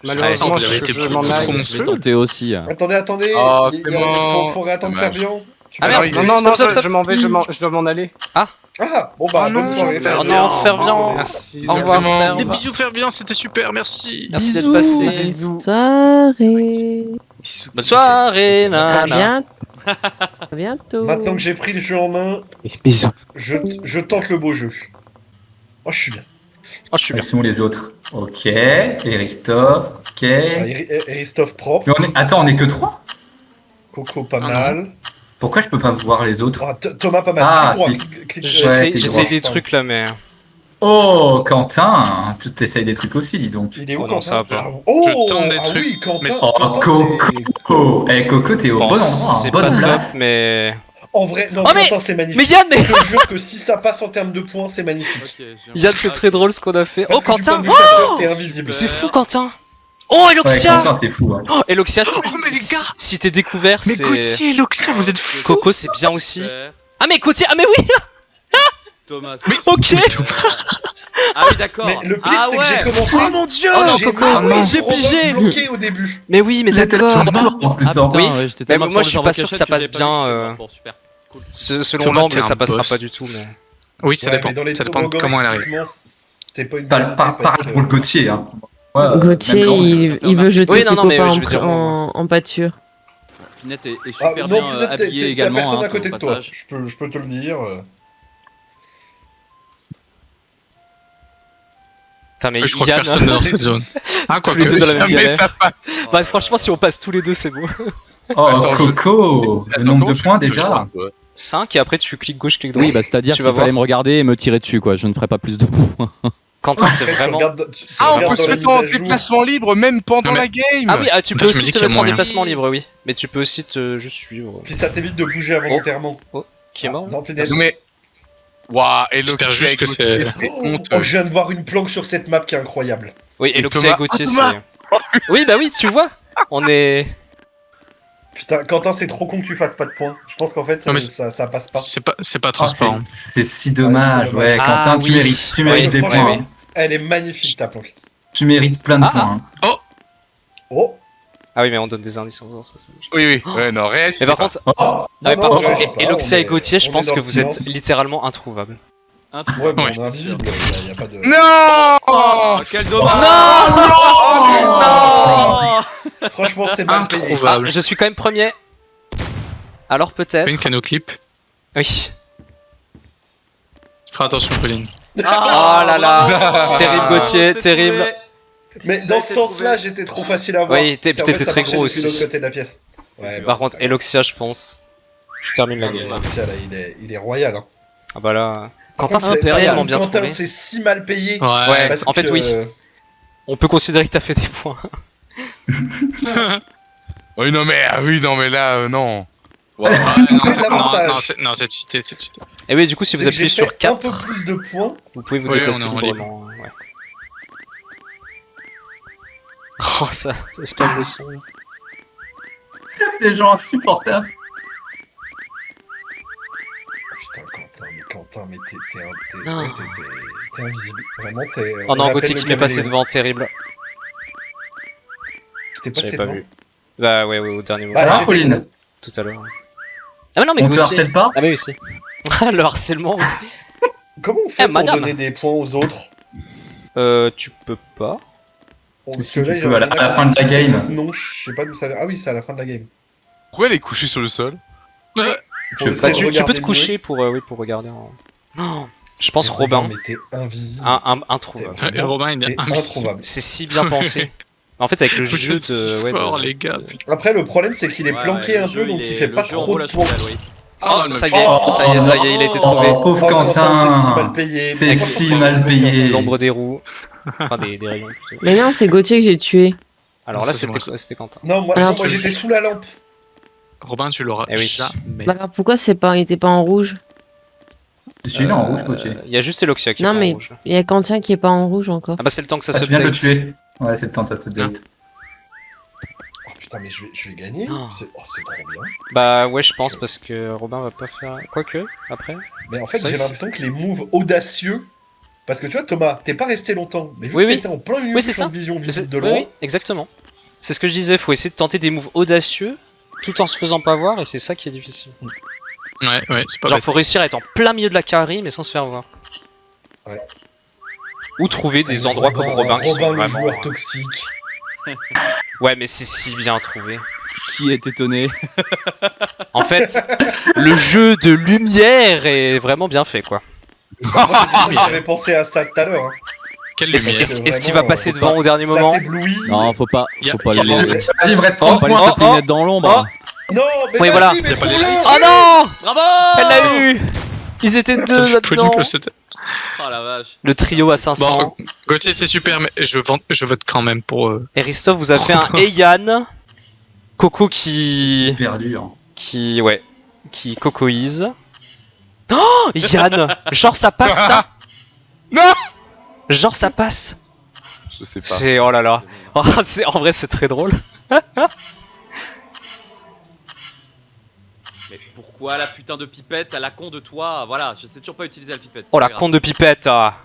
Malheureusement, vous avez été je beaucoup m'en trop aille. Je monstrueux. vais tenter aussi. Attendez, Oh, il Clément. faut réattendre Dommage. Fervian. Tu Ah, peux merde, arriver. Non, Stop, stop, stop. je m'en vais, je dois m'en aller. Ah, bon bah, Oh non, bonne soirée, Oh Fervian. non, Fervian. Merci. Au revoir, Vraiment. Fervian. Des bisous Fervian, c'était super, merci. Merci d'être Bisous. passé. Bisous. Soirée. Bisous. Bonne soirée, À nana. bientôt. Maintenant que j'ai pris le jeu en main, Bisous. je tente le beau jeu. Oh, je suis bien. Oh, je suis bien. Quels sont les autres? Ok, Eristov, ok. Christophe propre, Mais attends, on est que 3? Coco pas Ah, mal. Pourquoi je peux pas voir les autres? Oh, Thomas pas mal. Ah, Clic droit, si. clic- J'essaie t'es j'essaie droit. des trucs là, mais. Oh, Quentin, tu t'essayes des trucs aussi, dis donc. Il est où Oh non, Quentin ça va pas. Ah, oh, Je tente des ah trucs, oui, Quentin. mais- Oh, Quentin, Coco. c'est- Oh, eh Coco, t'es au Bon, bon endroit, c'est en bonne pas top, place. mais. En vrai, non, Oh, mais- Quentin, c'est magnifique. Mais Yann, mais Je te jure que si ça passe en termes de points, c'est magnifique. Yann, c'est très drôle ce qu'on a fait. Parce Oh, que du point Quentin de vue chasseur, t'es invisible. C'est fou, Quentin Oh, Ouais, Eloxia Quentin, c'est fou. Hein. Oh, Eloxia, si, Oh, mais les gars si t'es découvert, Mais c'est... Gauthier et Loxia, vous êtes fous. Coco, c'est bien aussi. Ah, mais Gauthier, ah, mais oui Thomas. Ok Ah oui, d'accord. Mais le pire, Ah c'est que ouais. j'ai commencé. Oh mon dieu. Oh non, j'ai Coco. marre, non. j'ai pigé. bloqué au début. Mais oui, mais Il était d'accord mort en plus. Ah hein. putain, Oui. ouais, j'étais Mais tellement moi, je absorbé suis dans pas la sûr que cachette ça passe j'ai pas vu, bien, j'étais mort. Bon, super. Cool. Selon Thomas, l'angle, t'es ça un passera boss. pas du tout, mais... Oui, ça Ouais, dépend. mais dans les Ça dépend toboggans, comment elle arrive. typiquement, c'était pas une Pas, bonne pas, idée pas parce que- pour le Gauthier. Hein. Ouais, Gauthier, même l'angle. il veut jeter Oui, ses non, mais copains je veux dire, en pâture. Pinette est Ah, super non, bien peut-être habillé t'as également. personne hein, à côté au de toi. passage. Je peux te le dire. Putain, mais Je crois que Yann, personne n'est dans cette zone. Ah, quoi tous les que. deux dans la même Jamais galère. ça passe. Bah, franchement, si on passe tous les deux, c'est beau. Oh, Attends, Coco, le Attends, nombre comment de je points fais pour déjà. joindre, toi 5, et après, tu cliques gauche, cliques droit. Oui, bah c'est-à-dire Tu qu'il vas fallait voir. me regarder et me tirer dessus, quoi. Je ne ferai pas plus de points. Quentin, c'est Après, tu vraiment... regardes- tu Ah, on regardes peut se dans la mettre en mise à jour. déplacement libre même pendant Non, mais- la game. Ah oui, tu Bah, peux je me aussi dis te qu'il y a mettre en moyen. déplacement libre, oui. Mais tu peux aussi te juste suivre. Puis ça t'évite de bouger involontairement. Qui est mort Non, Pinette. Non, mais... Waouh, et J'espère juste que c'est- Oh, je viens de voir une planque sur cette map qui est incroyable. Oui, et Et Loxia Thomas- et Gauthier, Ah, Thomas c'est... Oui, bah oui, tu vois. On est... Putain, Quentin, c'est trop con que tu fasses pas de points. Je pense qu'en fait, Non, mais ça passe pas. C'est pas Oh, transparent. c'est si dommage. Ouais, c'est Ouais, dommage. Quentin, Ah, tu oui. mérites. Tu Oui, mérites des franchement, points. oui. Elle est magnifique, ta planque. Tu mérites plein de Ah. points. hein. Oh Ah oui, mais on donne des indices en faisant ça, c'est moche. Oui, oui. Ouais, non, réagissez Mais par pas. contre, Oh, ah, mais non, par non, contre, réagis pas, Eloxia on et est- Gauthier, je on pense est dans que le vous êtes silence. littéralement introuvables. Ouais, mais on Ouais. est invisible, y a pas de... Non Oh, quel dommage. Oh Franchement, c'était mal payé. Ah, Introuvable. je suis quand même premier. Alors peut-être... Une canot clip. Oui. Fais attention, Pauline. Oh là là. Terrible Gauthier, c'est terrible. trouvé. Mais dans ce sens-là, j'étais trop facile à voir. Oui, C'est en t'étais fait, ça très marchait gros depuis aussi. l'autre côté de la pièce. Ouais, Par contre, Eloxia, je pense. Je termine la Eloxia, game. là, il est royal. Hein. Ah bah là... Quentin, Par contre, c'est tellement bien Quentin, trouvé. c'est si mal payé. Ouais, parce en fait, que, oui. On peut considérer que t'as fait des points. Oui, non, mais, ah oui, non, mais là, non. Non, l'avantage. non, c'est cheaté, c'est cheaté. Et oui, du coup, si c'est vous que appuyez j'ai sur fait un peu 4, plus de points. vous pouvez vous Oui, déplacer on est en librement. Ouais. Oh, ça se calme le son. les gens insupportables. Putain, Quentin, mais Non. t'es invisible. Vraiment, t'es... Oh non, on Gauthier appelle qui le m'est passé caméléon. devant, terrible. T'es passé J'avais pas devant. vu. Bah ouais, au dernier moment. Bah, Ça va, j'étais Pauline con. Tout à l'heure. Ah mais non, mais On te Gauthier... harcèle pas Ah mais oui, si. Le harcèlement. Comment on fait Eh, pour madame. donner des points aux autres? Tu peux pas. Parce Si, que là, tu il y en peux, a à la qui fin de la disent game. Non, je sais pas d'où ça vient. Ah oui, c'est à la fin de la game. Pourquoi elle est couchée sur le sol Pour Je- essayer Bah, de tu peux regarder te mieux. coucher pour, oui, pour regarder. Non, je pense Mais Robin. Mais t'es invisible. Introuvable. T'es Et Robin, il T'es est invisible. introuvable. C'est si bien pensé. En fait, avec le Vous jeu êtes si de... Ouais, forts, de- les gars. Après, le problème, c'est qu'il est Ouais, planqué ouais, le un jeu, peu, donc il est- fait le pas jeu trop envoie de la points. chandelle, oui. Oh, ça y est, Oh, ça y est, ça y est, il a été trouvé. Oh, pauvre Oh, Quentin, c'est si mal Quentin. payé. C'est Mais si franchement, mal payé. L'ombre des roues. Enfin, des rayons, plutôt. Mais non, c'est Gauthier que j'ai tué. Alors Non, là, ça, c'est c'était moi, c'était Quentin. Non, moi, Alors, non, moi tu- j'étais sous la lampe. Robin, tu l'auras Eh oui. jamais. Bah alors pourquoi il était pas en rouge? Je suis là en rouge, Gauthier. Il y a juste Eloxia qui est Non, pas en mais- rouge. Il y a Quentin qui est pas en rouge encore. Ah bah c'est le temps que ça Ah, se tu viens de le update. tuer. Ouais, c'est le temps de ça se date. Oh putain, mais je vais gagner. Oh. C'est trop bien. Bah ouais, je pense parce que Robin va pas faire... Quoique, après. Mais en fait, Ça, j'ai c'est- l'impression que les moves audacieux. Parce que tu vois, Thomas, t'es pas resté longtemps. Mais vu Oui, que oui. t'étais en plein milieu Oui, du c'est champ ça. de vision Mais visible c'est- de oui, loin. oui, exactement. C'est ce que je disais, faut essayer de tenter des moves audacieux tout en se faisant pas voir et c'est ça qui est difficile. Ouais, c'est pas Genre bête. faut réussir à être en plein milieu de la carry mais sans se faire voir. Ouais. Ou trouver des endroits comme Robin qui sont Robin, le vraiment... joueur toxique. Ouais mais c'est si bien trouvé. Qui est étonné? En fait, le jeu de lumière est vraiment bien fait quoi. J'avais pensé à ça tout à l'heure. Hein. Quelle Est-ce lumière. est-ce qu'il va passer devant au dernier Ça moment? t'éblouit. Non, faut pas Y a- les y a pas de- laisser. Vas-y, il me reste Faut 30 pas points. laisser Pinette dans l'ombre. Non, mais Oui, vas-y, voilà. mais Y a pas les prends-le. lights. Oh non! Bravo. Elle l'a eu! Ils étaient deux là-dedans. Oh la vache. Le trio à 500. Bon, Gauthier, c'est super, mais je vote quand même pour. Et Christophe vous a fait un Eyan. Coco Hyper dur. qui... Ouais. qui cocoise. Oh Yann, genre ça passe ça. Non. Genre ça passe. Je sais pas. C'est oh là là. Oh, en vrai c'est très drôle. Mais pourquoi la putain de pipette à la con de toi? Voilà, je sais toujours pas utiliser la pipette. c'est Oh la pas grave. con de pipette. Ah.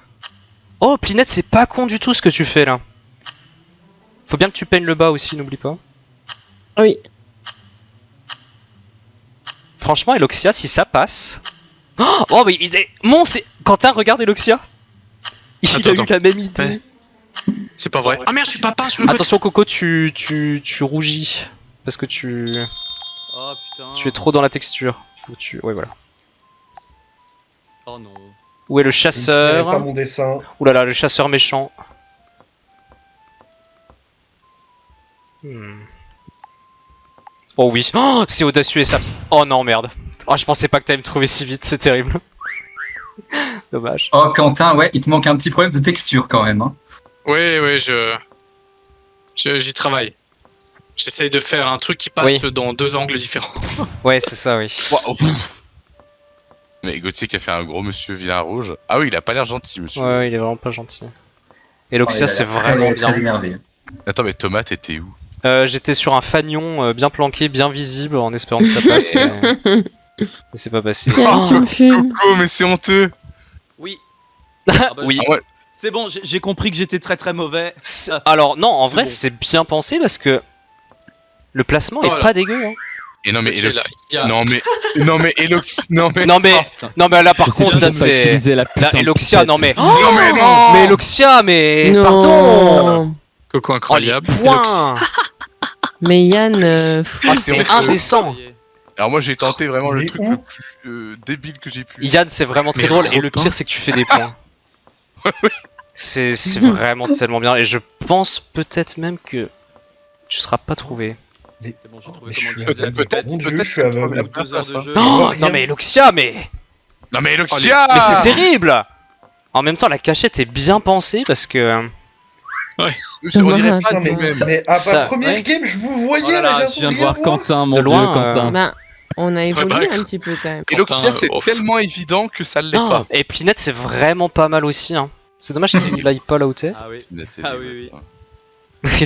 Oh Plinette, c'est pas con du tout ce que tu fais là. Faut bien que tu peignes le bas aussi, n'oublie pas. Oui. Franchement, Eloxia, si ça passe. Oh, mais il est. Mon, c'est. Quentin, regarde Eloxia. Il a Attends, eu la même idée. C'est pas vrai. Ah merde, je suis pas peint sur le côté. Attention, Coco, tu rougis. Parce que tu Oh putain. es trop dans la texture. Il faut que tu. Ouais, voilà. Oh non. Où est le Vous ne verrez pas chasseur? mon dessin. Ouh là là, le chasseur méchant. Hmm. Oh oui. Oh, c'est audacieux et ça. Oh non, merde. Oh, je pensais pas que t'allais me trouver si vite, c'est terrible. Dommage. Oh, Quentin, ouais, il te manque un petit problème de texture quand même. Hein. Ouais, j'y travaille. J'essaye de faire un truc qui passe dans 2 angles différents. Ouais, c'est ça, oui. Waouh. Mais Gauthier qui a fait un gros monsieur vilain rouge. Ah oui, il a pas l'air gentil, monsieur. Ouais, il est vraiment pas gentil. Et Oh, Loxia, il a c'est l'air vraiment très, bien. très énervé. Attends, mais Thomas, t'étais où? J'étais sur un fanion bien planqué, bien visible, en espérant que ça passe. Mais c'est pas passé. Oh, tu me fumes. Coco, mais c'est honteux. Oui. Ah bah, Oui. Ah ouais. C'est bon, j'ai compris que j'étais très très mauvais. Alors, non, en C'est vrai, bon. c'est bien pensé parce que le placement est Voilà. pas dégueu. Hein. Et non, mais Ok, là, Eloxia. il y a- Non, mais Eloxia. Non, mais. Non, mais. Oh, Non, mais là, par Je sais contre, toujours là, pas c'est. utiliser la Là, putain de Eloxia, pipette. non, mais. non, mais non. Mais Eloxia, mais. Non. Pardon. Coco Oh, les incroyable. points. Mais Yann, Ah, c'est indécent. Alors moi, j'ai tenté vraiment Il le est truc où le plus débile que j'ai pu. Yann, c'est vraiment très Mais drôle. Et le Robin. pire, c'est que tu fais des points. C'est vraiment tellement bien. Et je pense peut-être même que tu seras pas trouvé. C'est bon, j'ai trouvé Mais comment je suis utiliser la aveugle. pipette. Mon Dieu, peut-être je suis que aveugle. tu vas 2 heures de jeu. Oh, rien. non, mais Eloxia, mais. Non, mais Eloxia. Mais c'est terrible! En même temps, la cachette est bien pensée parce que. On dirait pas Putain, de mais, nous-mêmes. mais à Ça- ma première ouais. game, je vous voyais Oh là là, là, Je viens de rien voir voir. Quentin, mon De dieu, loin, Quentin. bah, on a évolué bah, un petit peu quand même. Eloxia, c'est off. tellement évident que ça l'est Oh, pas. et Plinette, c'est vraiment pas mal aussi. Hein. C'est dommage qu'il aille pas là où t'es. Ah oui. Ah Ah oui,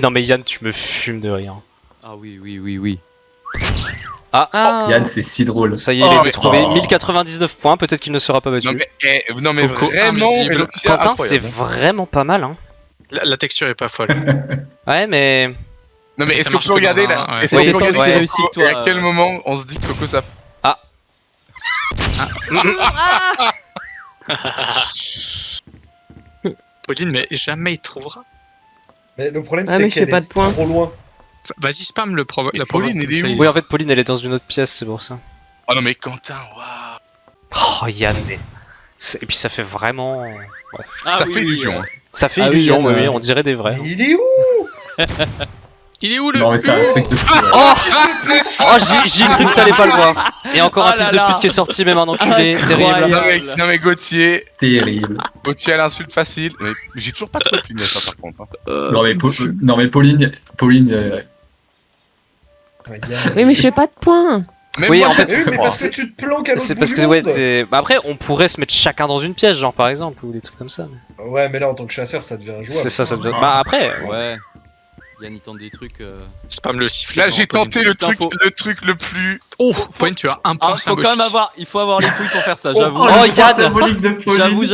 Non, mais Yann, tu me fumes de rire. Ah oui. Ah, Yann, c'est si drôle. Ça y est, il Oh, a été mais- trouvé. oh. 1099 points, peut-être qu'il ne sera pas battu. Non mais Coco vraiment, invisible. Eloxia, Quentin, c'est incroyable. vraiment pas mal. Hein. La texture est pas folle. Ouais, mais. Non mais Ça est-ce qu'on marche peut regarder pas, là ouais. Est-ce Oui, qu'on peut c'est regarder vrai. réussi que toi, et à quel moment on se dit que Coco ça. Pauline, mais jamais il trouvera. Mais le problème, Ah, c'est mais je fais qu'elle pas est de points. trop loin. Vas-y, spam la Pauline, provoque, elle comme est ça, où il- Oui, en fait, Pauline, elle est dans une autre pièce, c'est pour ça. Oh non mais Quentin, waouh. Oh, Yann, mais. Et puis ça fait vraiment. Ah Ça oui, fait oui, illusion. Ça fait Ah oui, illusion, Yann, oui, on dirait des vrais. Mais il est où? Il est où le. Non, mais c'est un truc de fou. ouais. Oh, j'ai cru que t'allais pas le voir. Et encore Oh un fils là de là. pute qui est sorti, même un enculé, Incroyable. terrible. Non mais Gauthier Terrible. à l'insulte facile. Mais j'ai toujours pas trouvé Plinette hein, par contre. hein. Non, mais Pauline. Ah, Yann. oui, mais je fais pas de points. Même Oui, moi, en fait, Mais oui, mais oh, parce que tu te planques à l'autre C'est bout parce du que, ouais, monde. bah après, on pourrait se mettre chacun dans une pièce, genre par exemple, ou des trucs comme ça. mais- Ouais, mais là, en tant que chasseur, ça devient injouable. C'est ça, ça devient. Bah après, Ouais. Yann il tente des trucs. Spam le sifflet. Là non, j'ai Pauline, tenté c'est- le Putain, truc le plus. Oh, Pauline, tu as un point Ah, faut quand même avoir. Il faut avoir les couilles pour faire ça, j'avoue. Oh, Yann. J'avoue.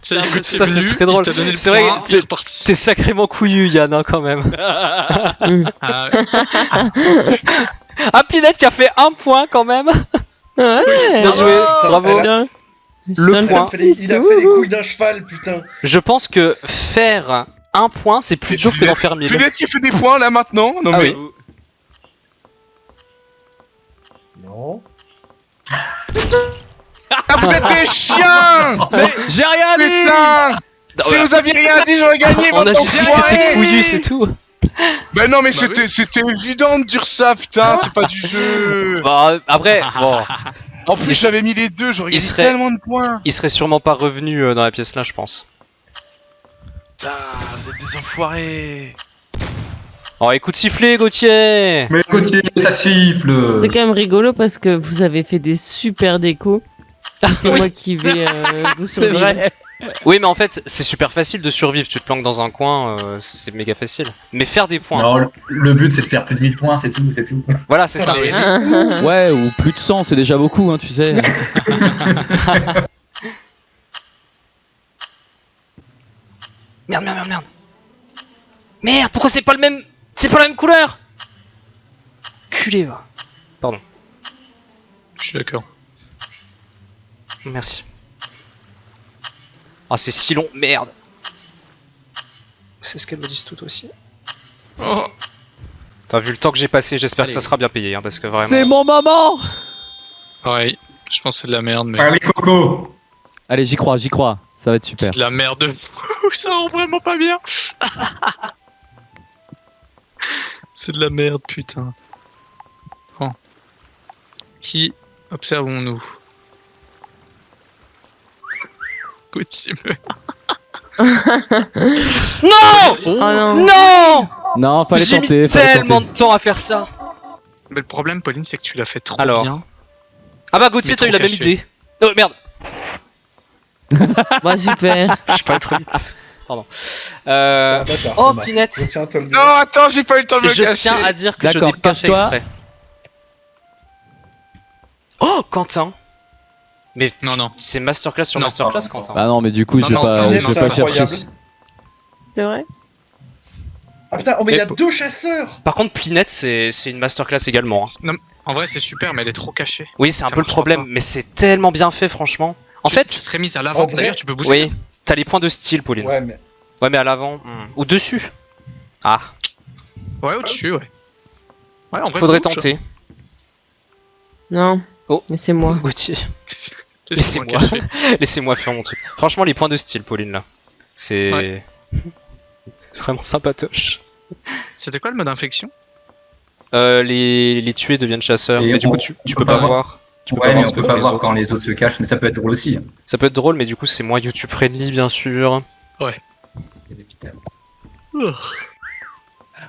Ça, y est, écoute, Ça, c'est venu, très drôle. il t'a donné le C'est vrai point, que il est reparti. t'es sacrément couillu, Yann, hein, quand même. Ah, ouais. Ah, Pinette qui a fait un point quand même. Ouais, Bien joué, bravo. putain. Le Putain, point. Il a fait les couilles d'un cheval, putain. Je pense que faire un point, c'est plus dur que d'en faire 1000. Plinette qui fait des points là maintenant. Non Ah mais. oui. Non. Ah, vous êtes des chiens. J'ai rien dit. Putain. Si ouais. vous aviez rien dit, j'aurais gagné. On a bande juste dit que d'enfoirés. t'étais couillu, c'est tout. Bah non mais Bah c'était évident de dire ça, putain, c'est pas du jeu. Bah, après, bon, En plus j'avais mis les deux, j'aurais il gagné serait- tellement de points. il serait sûrement pas revenu dans la pièce là, je pense. Putain, vous êtes des enfoirés. Oh, écoute siffler, Gauthier. Mais Gauthier, ça siffle. C'est quand même rigolo parce que vous avez fait des super décos. Et c'est moi qui vais vous C'est survivre. vrai. Oui, mais en fait, c'est super facile de survivre. Tu te planques dans un coin, c'est méga facile. Mais faire des points. Non, le but c'est de faire plus de 1000 points, c'est tout, c'est tout. Voilà, c'est ça. Ouais, ou plus de 100, c'est déjà beaucoup, hein, tu sais. Merde, merde, merde, merde. Merde, pourquoi c'est pas le même. C'est pas la même couleur. Culé, va. Pardon. Je suis d'accord. Merci. Ah, c'est si long, merde. C'est ce qu'elles me disent toutes aussi. Oh. T'as vu le temps que j'ai passé, j'espère que ça Allez. sera bien payé, hein, parce que vraiment. C'est mon moment. Ouais, je pense que c'est de la merde, mais. Ah oui, Coco. Allez, j'y crois, ça va être super. C'est de la merde. Ça rend vraiment pas bien. C'est de la merde, putain. Bon. Qui observons-nous? Gauthier meurt. Non. Oh non. Non. Non, fallait J'ai mis tenter, fallait tellement tenter. de temps à faire ça. Mais le problème, Pauline, c'est que tu l'as fait trop Alors. bien. Ah bah Gauthier, Mais t'as eu trop la même caché. idée. Oh merde. Bah super. Je suis pas allé trop vite. Pardon. Ah, bâtard, Oh, Thomas. Pinette. Je tiens à te le dire. Non, attends, j'ai pas eu le temps de me Je cacher. tiens à dire que je D'accord, n'ai pas fait cache-toi. exprès. Oh, Quentin. Mais Non, non. c'est masterclass sur Non, masterclass, pardon. Quentin. Bah non, mais du coup, Non, je vais non, pas, c'est je vais pas incroyable. chercher. C'est vrai? Ah putain, oh mais il y a Mais- deux chasseurs. Par contre, Plinette, c'est une masterclass également. hein. Non, en vrai, c'est super, mais elle est trop cachée. Oui, c'est un Ça peu le marchera problème, pas. mais c'est tellement bien fait, franchement. En Tu fait, serais mise à En l'avant. vrai- D'ailleurs, tu peux bouger. oui, t'as les points de style, Pauline. Ouais, mais Ouais, mais à l'avant. Ou dessus. Ah, Ouais, au-dessus, ouais. Ouais, en vrai, faudrait bouge. tenter. Non. Oh. Mais c'est moi. Gauthier, Laissez-moi Laissez-moi. cacher. laissez-moi faire mon truc. Franchement, les points de style, Pauline, là. C'est. Ouais. C'est vraiment sympatoche. C'était quoi le mode infection? Les tués deviennent chasseurs. Et Mais du on- coup, tu on peux pas voir. Tu peux Ouais, pas mais voir on ce peut que pas font voir les quand autres. les autres se cachent, mais ça peut être drôle aussi. Ça peut être drôle, mais du coup, c'est moins YouTube friendly, bien sûr.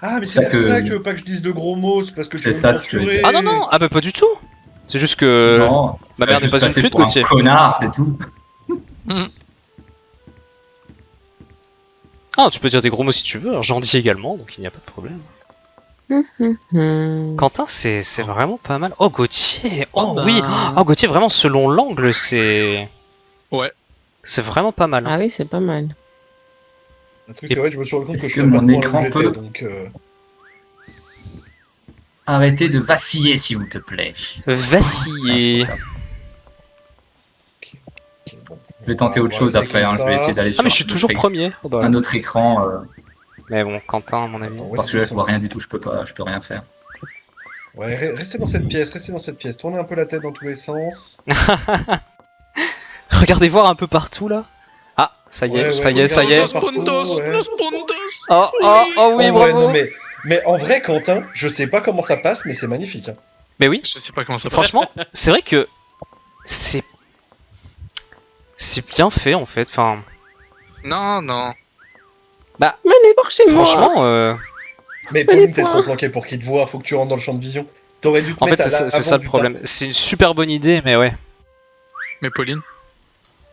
ah mais c'est Ça pour que- ça que tu veux pas que je dise de gros mots, c'est parce que tu C'est veux me ça, ce que je veux censurer. Ah non, non, ah bah pas du tout. C'est juste que. Non, ma tu vas mère n'est juste pas une passer pute, pour un Gauthier. connard, c'est tout. Ah, tu peux dire des gros mots si tu veux, alors j'en dis également, donc il n'y a pas de problème. Quentin, c'est vraiment pas mal. Oh, Gauthier. Oh, Oh, bah. oui. Oh, Gauthier, vraiment, selon l'angle, c'est. Ouais. C'est vraiment pas mal. hein. Ah oui, c'est pas mal. Un truc, c'est vrai, je me suis rendu compte Est-ce que je que savais pas mon trop où écran j'étais, peut- donc Arrêtez de vaciller, s'il vous te plaît. Vaciller. ok, bon. Je vais tenter On autre va chose rester après, comme hein, je vais ça. essayer d'aller sur Ah, mais je suis un toujours autre premier. Oh, bah, un autre écran, Mais bon, Quentin, à mon avis. Attends, ouais, parce c'est que là je son- vois rien du tout, je peux rien faire. Ouais, restez dans cette pièce, restez dans cette pièce. Tournez un peu la tête dans tous les sens. Regardez voir un peu partout là. Ah, ça y est, Ouais, ça ouais, y est, ça y regardez est. ça. Los puntos, ouais. los puntos. Oh, oh, oh oui, En vrai, bravo. non, mais en vrai, Quentin, je sais pas comment ça passe, mais c'est magnifique. Hein. Mais oui, Je sais pas comment ça passe. franchement, c'est vrai que c'est bien fait en fait. Enfin, Non, non. Mais allez voir chez moi. franchement, Mais les Pauline, t'es points. trop planqué pour qu'il te voit, faut que tu rentres dans le champ de vision. T'aurais dû te en fait, mettre c'est à ça l'avant le du problème. C'est une super bonne idée, mais ouais. Mais Pauline,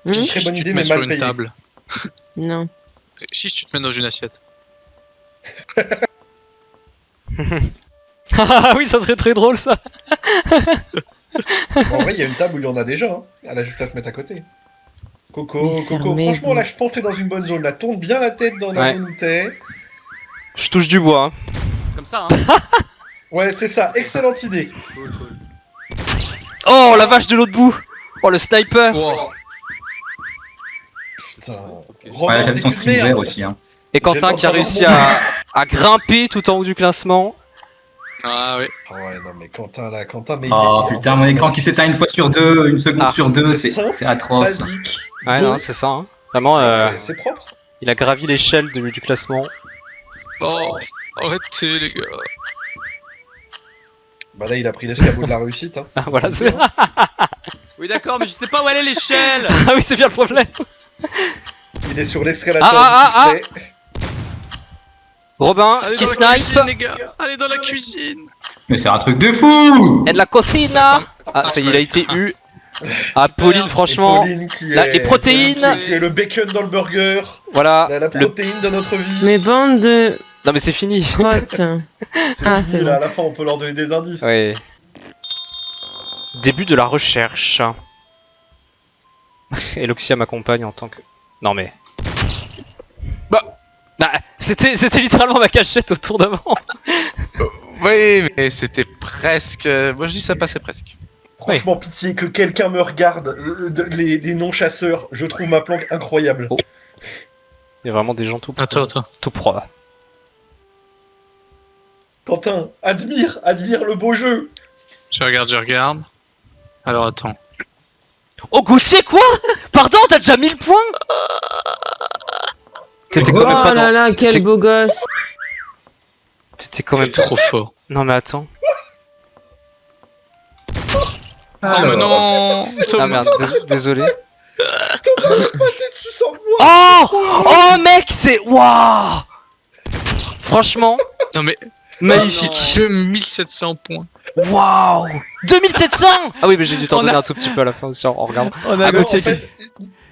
C'est une Hmm très bonne tu idée, te mets mais sur mal une payée. table. Non. Chiche, tu te mets dans une assiette. Ah oui, ça serait très drôle ça. En vrai, il y a une table où il y en a déjà. Hein. Elle a juste à se mettre à côté. Coco, Mais Coco, fermez-vous. franchement, là, je pense que t'es dans une bonne zone. Là, tourne bien la tête dans la Ouais. zone où t'es. Je touche du bois. hein. Comme ça, hein. Ouais, c'est ça, excellente idée. Cool, cool. Oh la vache de l'autre bout. Oh le sniper. Wow. Putain. Ouais, Romain, j'aime son t'es qu'une stream vert merde. aussi. Hein. Et Quentin J'ai qui a pas réussi encore à grimper tout en haut du classement. Ah oui. Ah ouais, non, mais Quentin, là, Quentin, mais. Oh il est- putain, mon écran qui s'éteint une fois sur deux, une seconde Ah, sur deux, c'est simple, c'est atroce. Basique. Ouais, Bon, non, c'est ça. hein. Vraiment, c'est propre. il a gravi l'échelle du classement. Oh, arrêtez les gars. Bah là, il a pris l'escabeau de la réussite. Hein. Ah, voilà, c'est. Oui, d'accord, mais je sais pas où elle est l'échelle. Ah oui, c'est bien le problème. Il est sur l'escalator Ah, du succès. Robin Allez qui dans la snipe. cuisine, les gars. Allez dans la cuisine. Mais c'est un truc de fou! Et de la cocina. Ah, ça y est, il a été eu. Ah, Pauline, franchement. Pauline qui là, est- les protéines. qui est le bacon dans le burger, Voilà. la Le... protéine de notre vie. Mais bande de Non, mais c'est fini. crottes. C'est Ah, fini, c'est là, bon. à la fin, on peut leur donner des indices. Ouais. Début de la recherche. Eloxia m'accompagne en tant que. Non, mais. Bah, c'était littéralement ma cachette au tour d'avant. Oui, mais c'était presque. Moi je dis ça passait presque. Franchement, pitié que quelqu'un me regarde. Les non-chasseurs, je trouve ma planque incroyable. Oh. Il y a vraiment des gens tout Attends. tout pro. Quentin, admire le beau jeu. Je regarde. Alors attends. Oh, Gauthier, quoi? Pardon, t'as déjà 1000 points? T'étais Oh quand même pas là dans. là, quel t'étais- beau gosse. T'étais quand même C'est trop fort. Non, mais attends. Oh mais non. Ah merde, désolé. Passez dessus sans moi. Oh! Oh, mec, c'est. Waouh! Franchement, Non mais magnifique. 2700 points. Waouh! 2700! Ah oui, mais j'ai dû t'en donner un tout petit peu à la fin aussi en regardant. On Ah, a Non, Gauthier, en fait,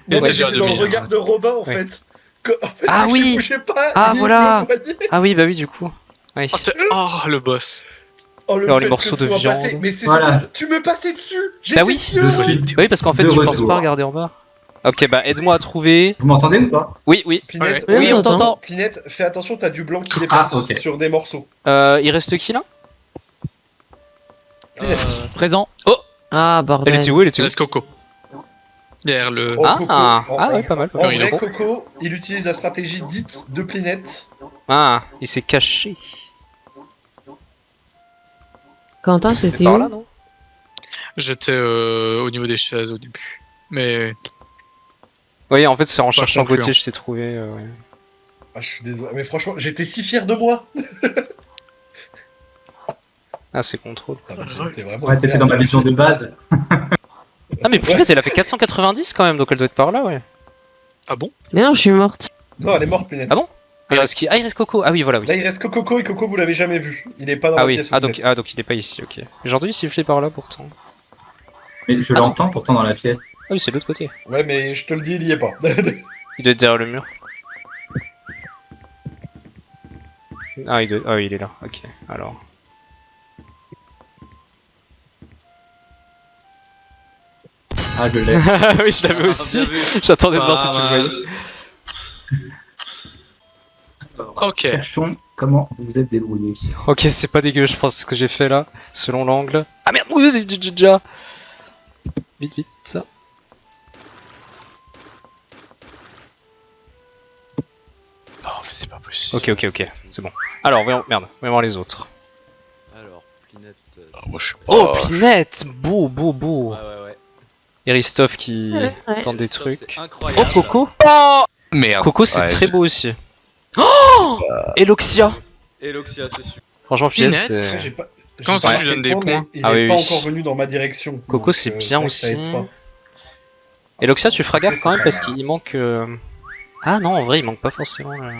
Il était moi, déjà à j'étais dans le 2000, regard de Robin, en Ouais. fait. En fait, Ah je oui. bougeais pas, Ah, il voilà. me voyait. Ah oui, bah oui, du coup. Oui. Oh le boss. Oh, le Alors, les fait morceaux que ce de soit viande. passé- Mais c'est Voilà. tu me passais dessus. J'étais Bah oui. si heureux. De suite. Oui, parce qu'en fait, De tu penses retour. pas regarder en bas. Ok, bah aide-moi à trouver. Vous m'entendez ou pas? Oui, oui. Pinette, Ouais. Oui, on t'entend. Pinette, fais attention, t'as du blanc qui dépasse ok. sur des morceaux. Il reste qui là? Présent. Ah, Elle bordel. était où? Elle était où? Laisse Coco. Derrière le. Oh, Ah, Coco. ah ouais, pas mal. En il est vrai, bon. Coco, il utilise la stratégie dite de Pinette. Ah, il s'est caché. Quentin, C'était c'était par où? là, non? J'étais au niveau des chaises au début. Mais Oui, en fait, c'est en cherchant concluant. Gauthier, je t'ai trouvé. Ouais. Ah, je suis désolé, mais franchement, j'étais si fier de moi. Ah, c'est contrôle. Ah, bah, c'était vraiment Ouais, t'étais dans ma vision de base. Ah, mais putain, elle a fait 490 quand même, donc elle doit être par là, ouais. ah bon? Mais non, je suis morte. Non, elle est morte, Pinette. Ah bon? Il reste qui? Ah, il reste Coco. Ah oui, voilà, oui. Là, il reste que Coco et Coco, vous l'avez jamais vu. Il est pas dans Ah la oui, pièce. où ah vous donc, êtes. ah donc il est pas ici, ok. J'ai entendu siffler par là pourtant. Mais je l'entends pourtant dans la pièce. Ah oui, c'est de l'autre côté. Ouais, mais je te le dis, il y est pas. Il doit être derrière le mur. Ah, il est là, ok. Alors. Ah, je l'ai. oui, je l'avais aussi. Bien vu. J'attendais de voir si tu le Ah, voyais. Ok. Cachons, comment vous vous êtes débrouillés? Ok, c'est pas dégueu, je pense, ce que j'ai fait là, selon l'angle. Ah merde, oui, c'est déjà. Vite, vite, ça. Non, mais c'est pas possible. Ok, c'est bon. Alors, voyons, merde, voyons voir les autres. Alors, Pinette. Alors, moi je suis pas. Oh, Pinette, beau. Ouais. Christophe qui Ouais. tente des Christophe, trucs. c'est incroyable. Oh, Coco. Merde. Coco, c'est Ouais, très j'ai- beau aussi. Oh Eloxia. Et Loxia, c'est sûr. Franchement, Pinette, Pinette. c'est... J'ai pas- Comment j'ai ça, pas je lui donne fait des le point, points mais Il Ah est oui, pas oui. encore venu dans ma direction. Coco, donc, c'est c'est bien vrai que ça aussi. aide pas. Eloxia, tu feras gaffe c'est quand même pas parce mal. qu'il manque. Ah non, en vrai, il manque pas forcément. Là.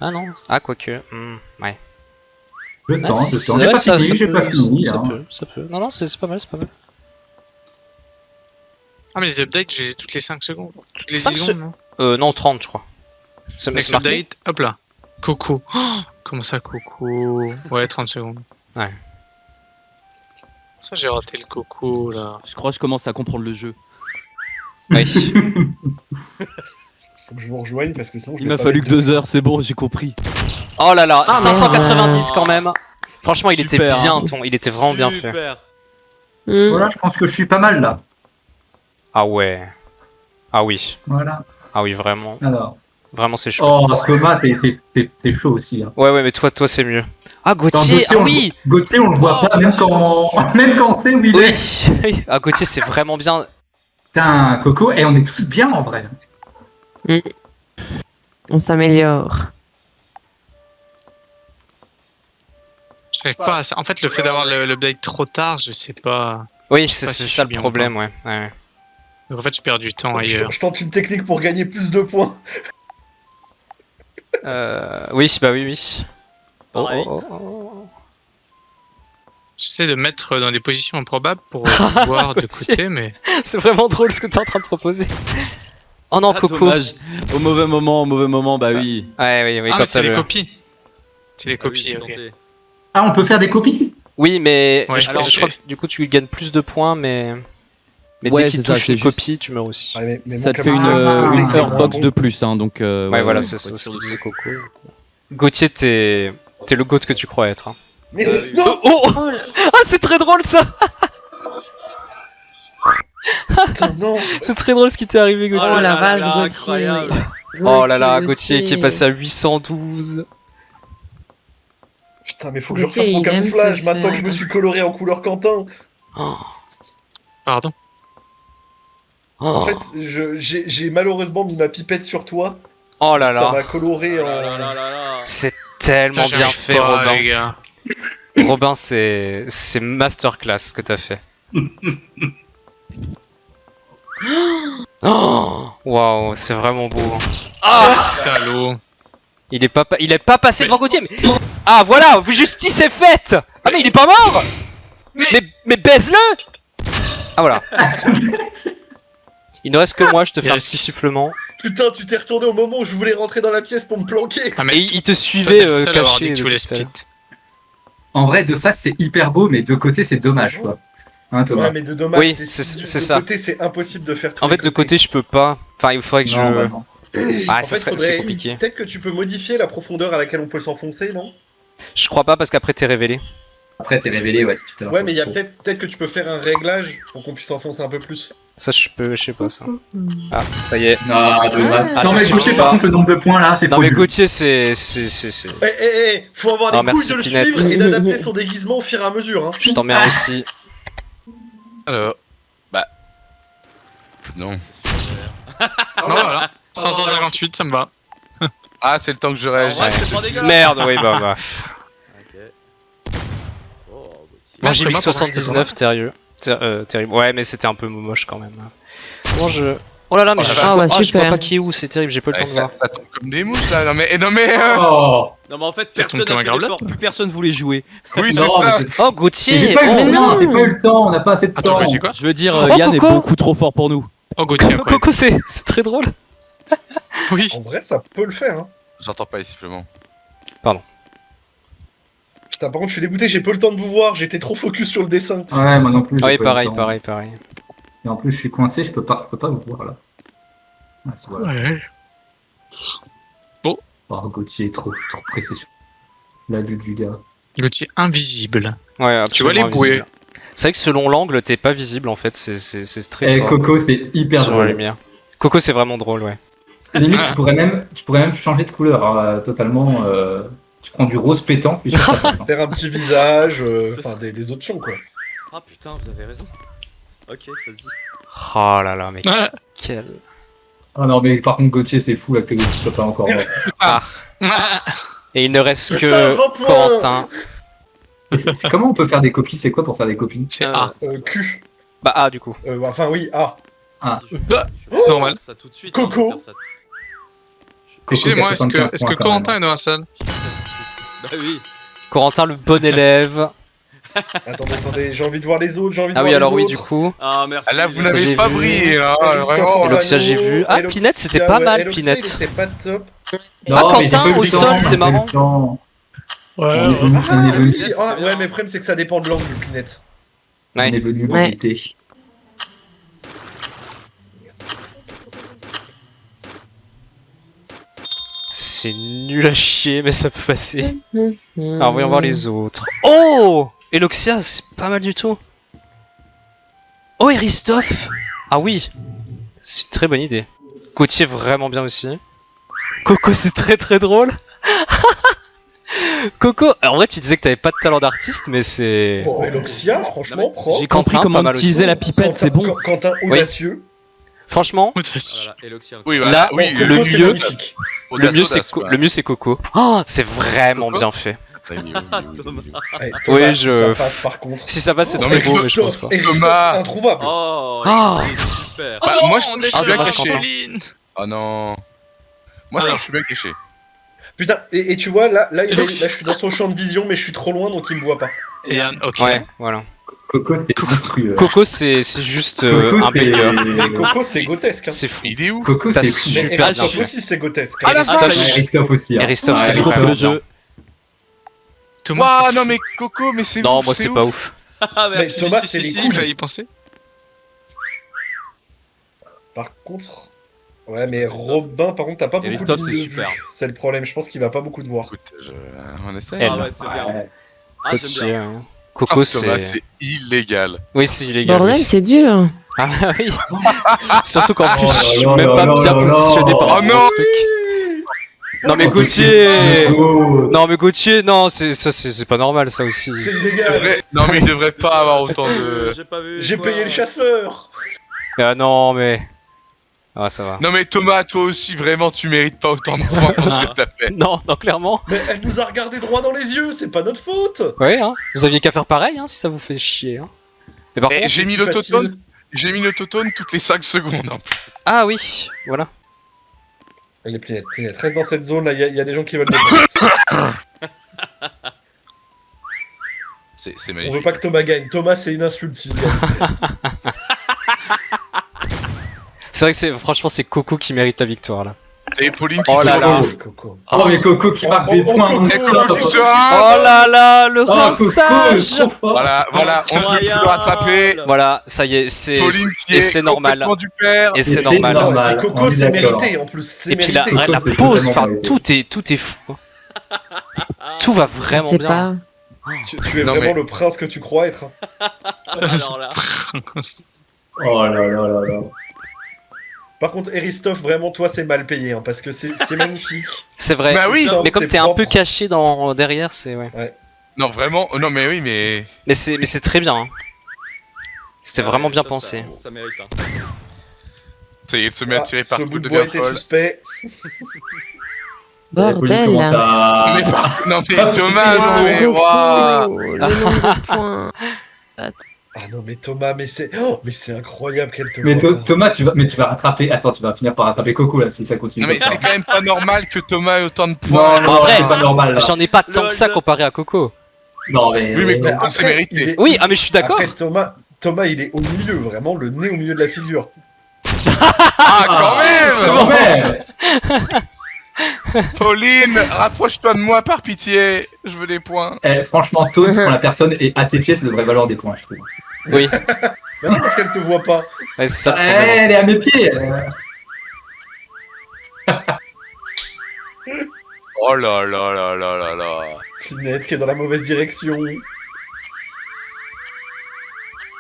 Ah non. Ah, quoique. Ouais. Je Ah, tente, si, je si, tente. ouais, J'ai pas ça fini, j'ai pas peut, fini. ça hein. peut, ça peut. Non, c'est pas mal, c'est pas mal. Ah mais les updates, je les ai toutes les 5 secondes. Toutes les 5 10 secondes, Non, 30, je crois. C'est Next marqué. update, hop là. Coco. Oh, comment ça, Coco? Ouais, 30 secondes. Ouais. Ça, j'ai raté le Coco, là. Je crois que je commence à comprendre le jeu. Oui. Faut que je vous rejoigne parce que sinon je Il vais m'a pas fallu mettre que de- 2 heures, c'est bon, j'ai compris. Oh là là, Ah, 590 quand même. Franchement, il était Super, bien, hein. il était vraiment bien fait. Super. Hmm. Voilà, je pense que je suis pas mal là. Ah ouais. Ah oui. Voilà. Ah oui, vraiment. Alors. Vraiment, c'est chaud. Oh, Thomas, t'es chaud aussi. Hein. Ouais, mais toi, c'est mieux. Ah, Attends, Gauthier, ah on- oui. Gauthier, on le voit Oh, pas, même quand on sait où il Oui. est. Ah, Gauthier, c'est vraiment bien. Putain, Coco, et on est tous bien en vrai. On s'améliore. J'arrive pas à ça. En fait, le fait d'avoir l'update trop tard, je sais pas. Oui, Je sais c'est pas si je ça suis le bien ou problème, ouais. Ouais. Donc en fait, je perds du temps ailleurs. Je tente une technique pour gagner plus de points. Oui, bah oui. Oh, Pareil. oh, oh, oh. J'essaie de mettre dans des positions improbables pour voir de Gauthier. côté, mais. C'est vraiment drôle ce que t'es en train de proposer. Oh non, Ah, Coco. dommage. Au mauvais moment, bah oui. Ouais, oui, Ah, quand mais c'est t'as les le- copies. C'est les Ah oui, copies, j'ai ok. tenté. Ah, on peut faire des copies? Oui, mais Ouais, je, alors, je crois que du coup tu gagnes plus de points, mais Ouais, dès qu'il c'est ça, touche c'est une juste- copie, tu meurs aussi. Ouais, mais Ça mon te fait une, camouflage de ce côté, une il est heurtbox vraiment de bon. plus, hein, donc. Ouais, voilà, c'est faut ça, être c'est sûr ce que de- disait Coco. Gauthier, t'es le goat que tu crois être. Hein. Mais oui. non, Oh, oh Oh là. Ah, c'est très drôle ça. putain, non. C'est très drôle ce qui t'est arrivé, Gauthier. Oh la là vache, là, Gauthier. incroyable. Oh là là, Gauthier qui est passé à 812. Putain, mais faut que je Gauthier, refasse mon il aime camouflage se maintenant que je faire- me suis coloré en couleur Quentin. Oh. Pardon. En Oh. fait, j'ai malheureusement mis ma pipette sur toi. Oh là Ça là. m'a coloré Oh en. là là là là. C'est tellement J'arrive bien fait, pas, Robin. les gars. Robin, c'est masterclass ce que t'as fait. Oh, waouh, c'est vraiment beau. Ah, Salaud. il est pas passé devant Gauthier. Mais... Ah voilà, justice est faite. Ah mais il est pas mort. Mais baise-le. Ah voilà. Il ne reste que moi, je te fais un Yes. petit sifflement. Putain, tu t'es retourné au moment où je voulais rentrer dans la pièce pour me planquer. Ah, Et mais il te toi, suivait t'es le seul à avoir caché. dit que tu voulais depuis tout à l'heure. split. En vrai, de face, c'est hyper beau, mais de côté, c'est dommage, quoi. Hein, Thomas? Ouais, mais de dommage, Oui, c'est c'est de ça. côté, c'est impossible de faire tout. En fait, de côté, je peux pas. Enfin, il faudrait que Non, je. vraiment. Ah, En ça fait, serait, faudrait- c'est compliqué. Peut-être que tu peux modifier la profondeur à laquelle on peut s'enfoncer, non? Je crois pas parce qu'après t'es révélé. Après, t'es révélé, ouais, c'est tout à l'heure. Ouais, mais il y a peut-être que tu peux faire un réglage pour qu'on puisse s'enfoncer un peu plus. Ça, je sais pas ça. Ah, ça y est. Non, dommage. Ah, non, ça mais suffit Gauthier, pas. par contre, le nombre de points là, c'est Non trop mais nul. Gauthier, c'est. Faut avoir Oh, les merci, couilles de le Pinette. suivre et d'adapter son déguisement au fur et à mesure. Hein. Je t'emmerde aussi. Alors. Bah. Non. Non, voilà. 558, ça me va. Ah, c'est le temps que je En réagisse. vrai, c'est pas dégueulasse. Merde, oui, bah. Ok. Oh, Gauthier. Moi j'ai mis Moi, pour moi, c'était 79, terrible. Terrible. Ouais, mais c'était un peu moche quand même. Bon, je. Oh là là, mais Oh, je la vois, vache. je vois Super. pas qui est où, c'est terrible, j'ai pas le Ouais, temps de voir. ça tombe comme des mouches là. Non mais. Oh Non, mais en fait, Ça personne tombe comme n'a un fait gravelotte. l'effort, plus personne voulait jouer. Oui, c'est Non, ça. mais Oh, Gauthier j'ai pas eu oh. le temps, non. j'ai pas eu le temps, on n'a pas assez de Attends, temps. c'est quoi? Je veux dire, Oh, Yann est Coco beaucoup trop fort pour nous. Oh, Gauthier, après. Coco, c'est très drôle. Oui. En vrai, ça peut le faire. Hein. J'entends pas les sifflements. Putain, par contre, je suis dégoûté, j'ai pas le temps de vous voir, j'étais trop focus sur le dessin. Ouais, moi non plus. j'ai Ah oui, pas eu le pareil, temps. pareil. Et en plus, je suis coincé, je peux pas vous voir là. Ah, c'est voilà. Ouais. Oh, Gauthier est trop pressé sur la bulle du gars. Gauthier invisible. Ouais, Tu vois les absolument bouées. invisible. C'est vrai que selon l'angle, t'es pas visible en fait, c'est très Et fort. Coco, c'est hyper Sur la drôle. lumière. Coco, c'est vraiment drôle, ouais. Limite, tu pourrais même changer de couleur totalement. Tu prends du rose pétant, puis je sais pas. Faire un petit visage, enfin des options quoi. Ah putain, vous avez raison. Ok, vas-y. Oh là là, mais Ah. quel. Ah non, mais par contre, Gauthier, c'est fou là que tu sois pas encore mort. Et il ne reste Putain, que 20 points. Corentin. Et comment on peut faire des copies? C'est quoi pour faire des copies? C'est A. Q. Bah, ah, du coup. Enfin oui, A. Normal. Ça tout de suite. Coco. on va faire ça. Coco, Excusez-moi, est-ce 75 que points, quand Corentin même. est dans la salle? Je fais ça tout de suite. Bah oui. Corentin, le bon élève. Attendez, j'ai envie de voir les autres, j'ai envie de Ah voir oui, alors les oui, autres. du coup. Ah merci. Ah, là, vous Ça, j'ai n'avez pas vu. brillé, hein, Christophe vraiment. Orlando, Eloxia, j'ai vu. Ah, Eloxia, Pinette, c'était pas ouais, mal, Eloxia, Pinette. il était pas top. Non, Ah, mais Quentin, j'ai pas eu au le sol, temps, c'est j'ai pas eu marrant. le temps. Ouais. On est venu, Ah on est venu, oui, ah, ouais, mais le problème c'est que ça dépend de l'angle, Pinette. on est venu Ouais. m'embêter. C'est nul à chier, mais ça peut passer. Hmm. Alors, voyons voir les autres. Oh Eloxia, c'est pas mal du tout. Oh, Eristoff. Ah oui. C'est une très bonne idée. Gauthier, vraiment bien aussi. Coco, c'est très drôle. Coco, alors, en vrai, tu disais que t'avais pas de talent d'artiste, mais c'est... Bon, Eloxia, franchement, Non, mais propre. J'ai compris Quentin, comment pas mal utiliser aussi. la pipette, c'est bon. Quentin audacieux. Franchement, Voilà, Eloxia. Oui, Là, voilà. Oui, Coco, le c'est mieux- magnifique. le mieux, c'est audace, quoi. le mieux, c'est Coco. Oh, c'est vraiment Coco bien fait. Oui, oui, oui, oui, oui. Ouais, Oui, Thomas, je- Ça passe par contre. Si ça passe, c'est Non, très mais beau, mais je pense pas. Christophe, Thomas. introuvable. Oh, Ah. super. Bah, moi, je on suis déchire bien dommage, caché. Quentin. Céline. Oh non. Moi, je Alors. suis bien caché. Putain, et tu vois, là, Et donc, je suis dans son champ de vision, mais je suis trop loin, donc il me voit pas. Et ok. Ouais, voilà. Coco, c'est monstrueux. Coco, c'est juste Coco, un c'est- banger. Mais Coco, c'est grotesque. Hein. C'est fou. Il est où? Coco, T'as c'est su- fou. Mais super bien Aristoff fait. aussi, c'est grotesque. Ah la Aristoff, vache! Ouais, Christophe aussi. Hein. Aristoff, Ouais, c'est J'ai compris vraiment le bien. jeu. Thomas, Ouah, c'est non fou. mais Coco, mais c'est Non, ouf, moi c'est pas ouf. Ah, Mais merci. Thomas, Si, c'est si, les si, il couilles. fallait y penser. Par contre... Ouais, mais Robin, par contre, t'as pas beaucoup Aristoff, de c'est lignes de super. vue. C'est le problème, je pense qu'il va pas beaucoup te voir. Écoute, on essaie. Elle. Ah ouais, c'est bien. Ouais. Ah, j'aime Coco, bien. hein. Coco, Thomas, c'est. c'est illégal. Oui, c'est illégal. Bordel, oui. c'est dur. Ah bah oui. Surtout qu'en plus, Oh là je suis là même là pas là bien là positionné là. par Oh rapport non. au truc. Non mais Gauthier. Coco. Non mais Gauthier, non, c'est pas normal ça aussi. C'est Il illégal. devrait- Non mais il devrait pas avoir autant de... J'ai pas vu. J'ai quoi. payé le chasseur. Ah non mais. Ah ça va. Non mais Thomas, toi aussi, vraiment, tu mérites pas autant de points pour ce que t'as fait. Non, non clairement. Mais elle nous a regardé droit dans les yeux, c'est pas notre faute. Ouais, hein. Vous aviez qu'à faire pareil, hein, si ça vous fait chier. Hein. Et par Eh, contre, j'ai c'est mis si l'autotone. facile. J'ai mis l'autotone toutes les 5 secondes. Hein. ah oui, voilà. Allez, Pinette, reste dans cette zone là, il y a des gens qui veulent des points. C'est On veut magnifique. pas que Thomas gagne. Thomas, c'est une insulte s'il gagne. C'est vrai que franchement c'est Coco qui mérite la victoire là. C'est Pauline qui Oh là tire là. le- Coco. Oh, mais Coco qui marque des points. Coco, Et Coco, Coco qui se Oh rince. là là, le Oh, Coco, rinçage. trop fort. Voilà, on ne peut plus le rattraper. Voilà, ça y est, c'est Pauline qui et est c'est normal. complètement du père. Et c'est c'est normal. normal. Normal, Et Coco, on est c'est d'accord. mérité en plus. C'est Et puis la, mérité. la c'est pause, totalement enfin mérité. tout est fou. Tout va vraiment C'est bien. pas. Tu es Non, vraiment mais- le prince que tu crois être. Alors là. Oh là là là là. Par contre, Aristoff, vraiment, toi, c'est mal payé, hein, parce que c'est magnifique. C'est vrai. Bah oui. Mais comme C'est t'es un peu propre. caché derrière, c'est ouais. Non, vraiment. Non, mais oui, mais. Mais c'est très bien. Hein. C'était vraiment bien Ça, pensé. Ça mérite. Hein. Ça y est, elle se met à Ah, tirer ce partout, bout de devient bois était folle. suspect. Pauline Bordel. commence à... Mais non, mais Thomas, non, Wow, mais. Coco, ouah. le nombre de points. Ah non, mais Thomas, mais c'est incroyable qu'elle te Mais voit pas. Thomas, tu vas rattraper... Attends, tu vas finir par rattraper Coco, là, si ça continue Non, mais comme ça. c'est quand même pas normal que Thomas ait autant de Non, points. non, En vrai, c'est pas normal, là. J'en ai pas tant que ça Lol. comparé à Coco. Non, mais... Oui, mais Mais Coco, c'est après, mérité. il est- Oui, ah mais je suis d'accord. Après, Thomas, il est au milieu, vraiment, le nez au milieu de la figure. Ah, quand même C'est vrai. Pauline, rapproche-toi de moi par pitié. Je veux des points. Eh, franchement, Toad, quand la personne est à tes pieds, ça devrait valoir des points, je trouve. Oui, Mais non, parce qu'elle te voit pas. ouais, c'est ça le Eh, problème. elle est à mes pieds. Oh là là là là là là. Pinette qui est dans la mauvaise direction.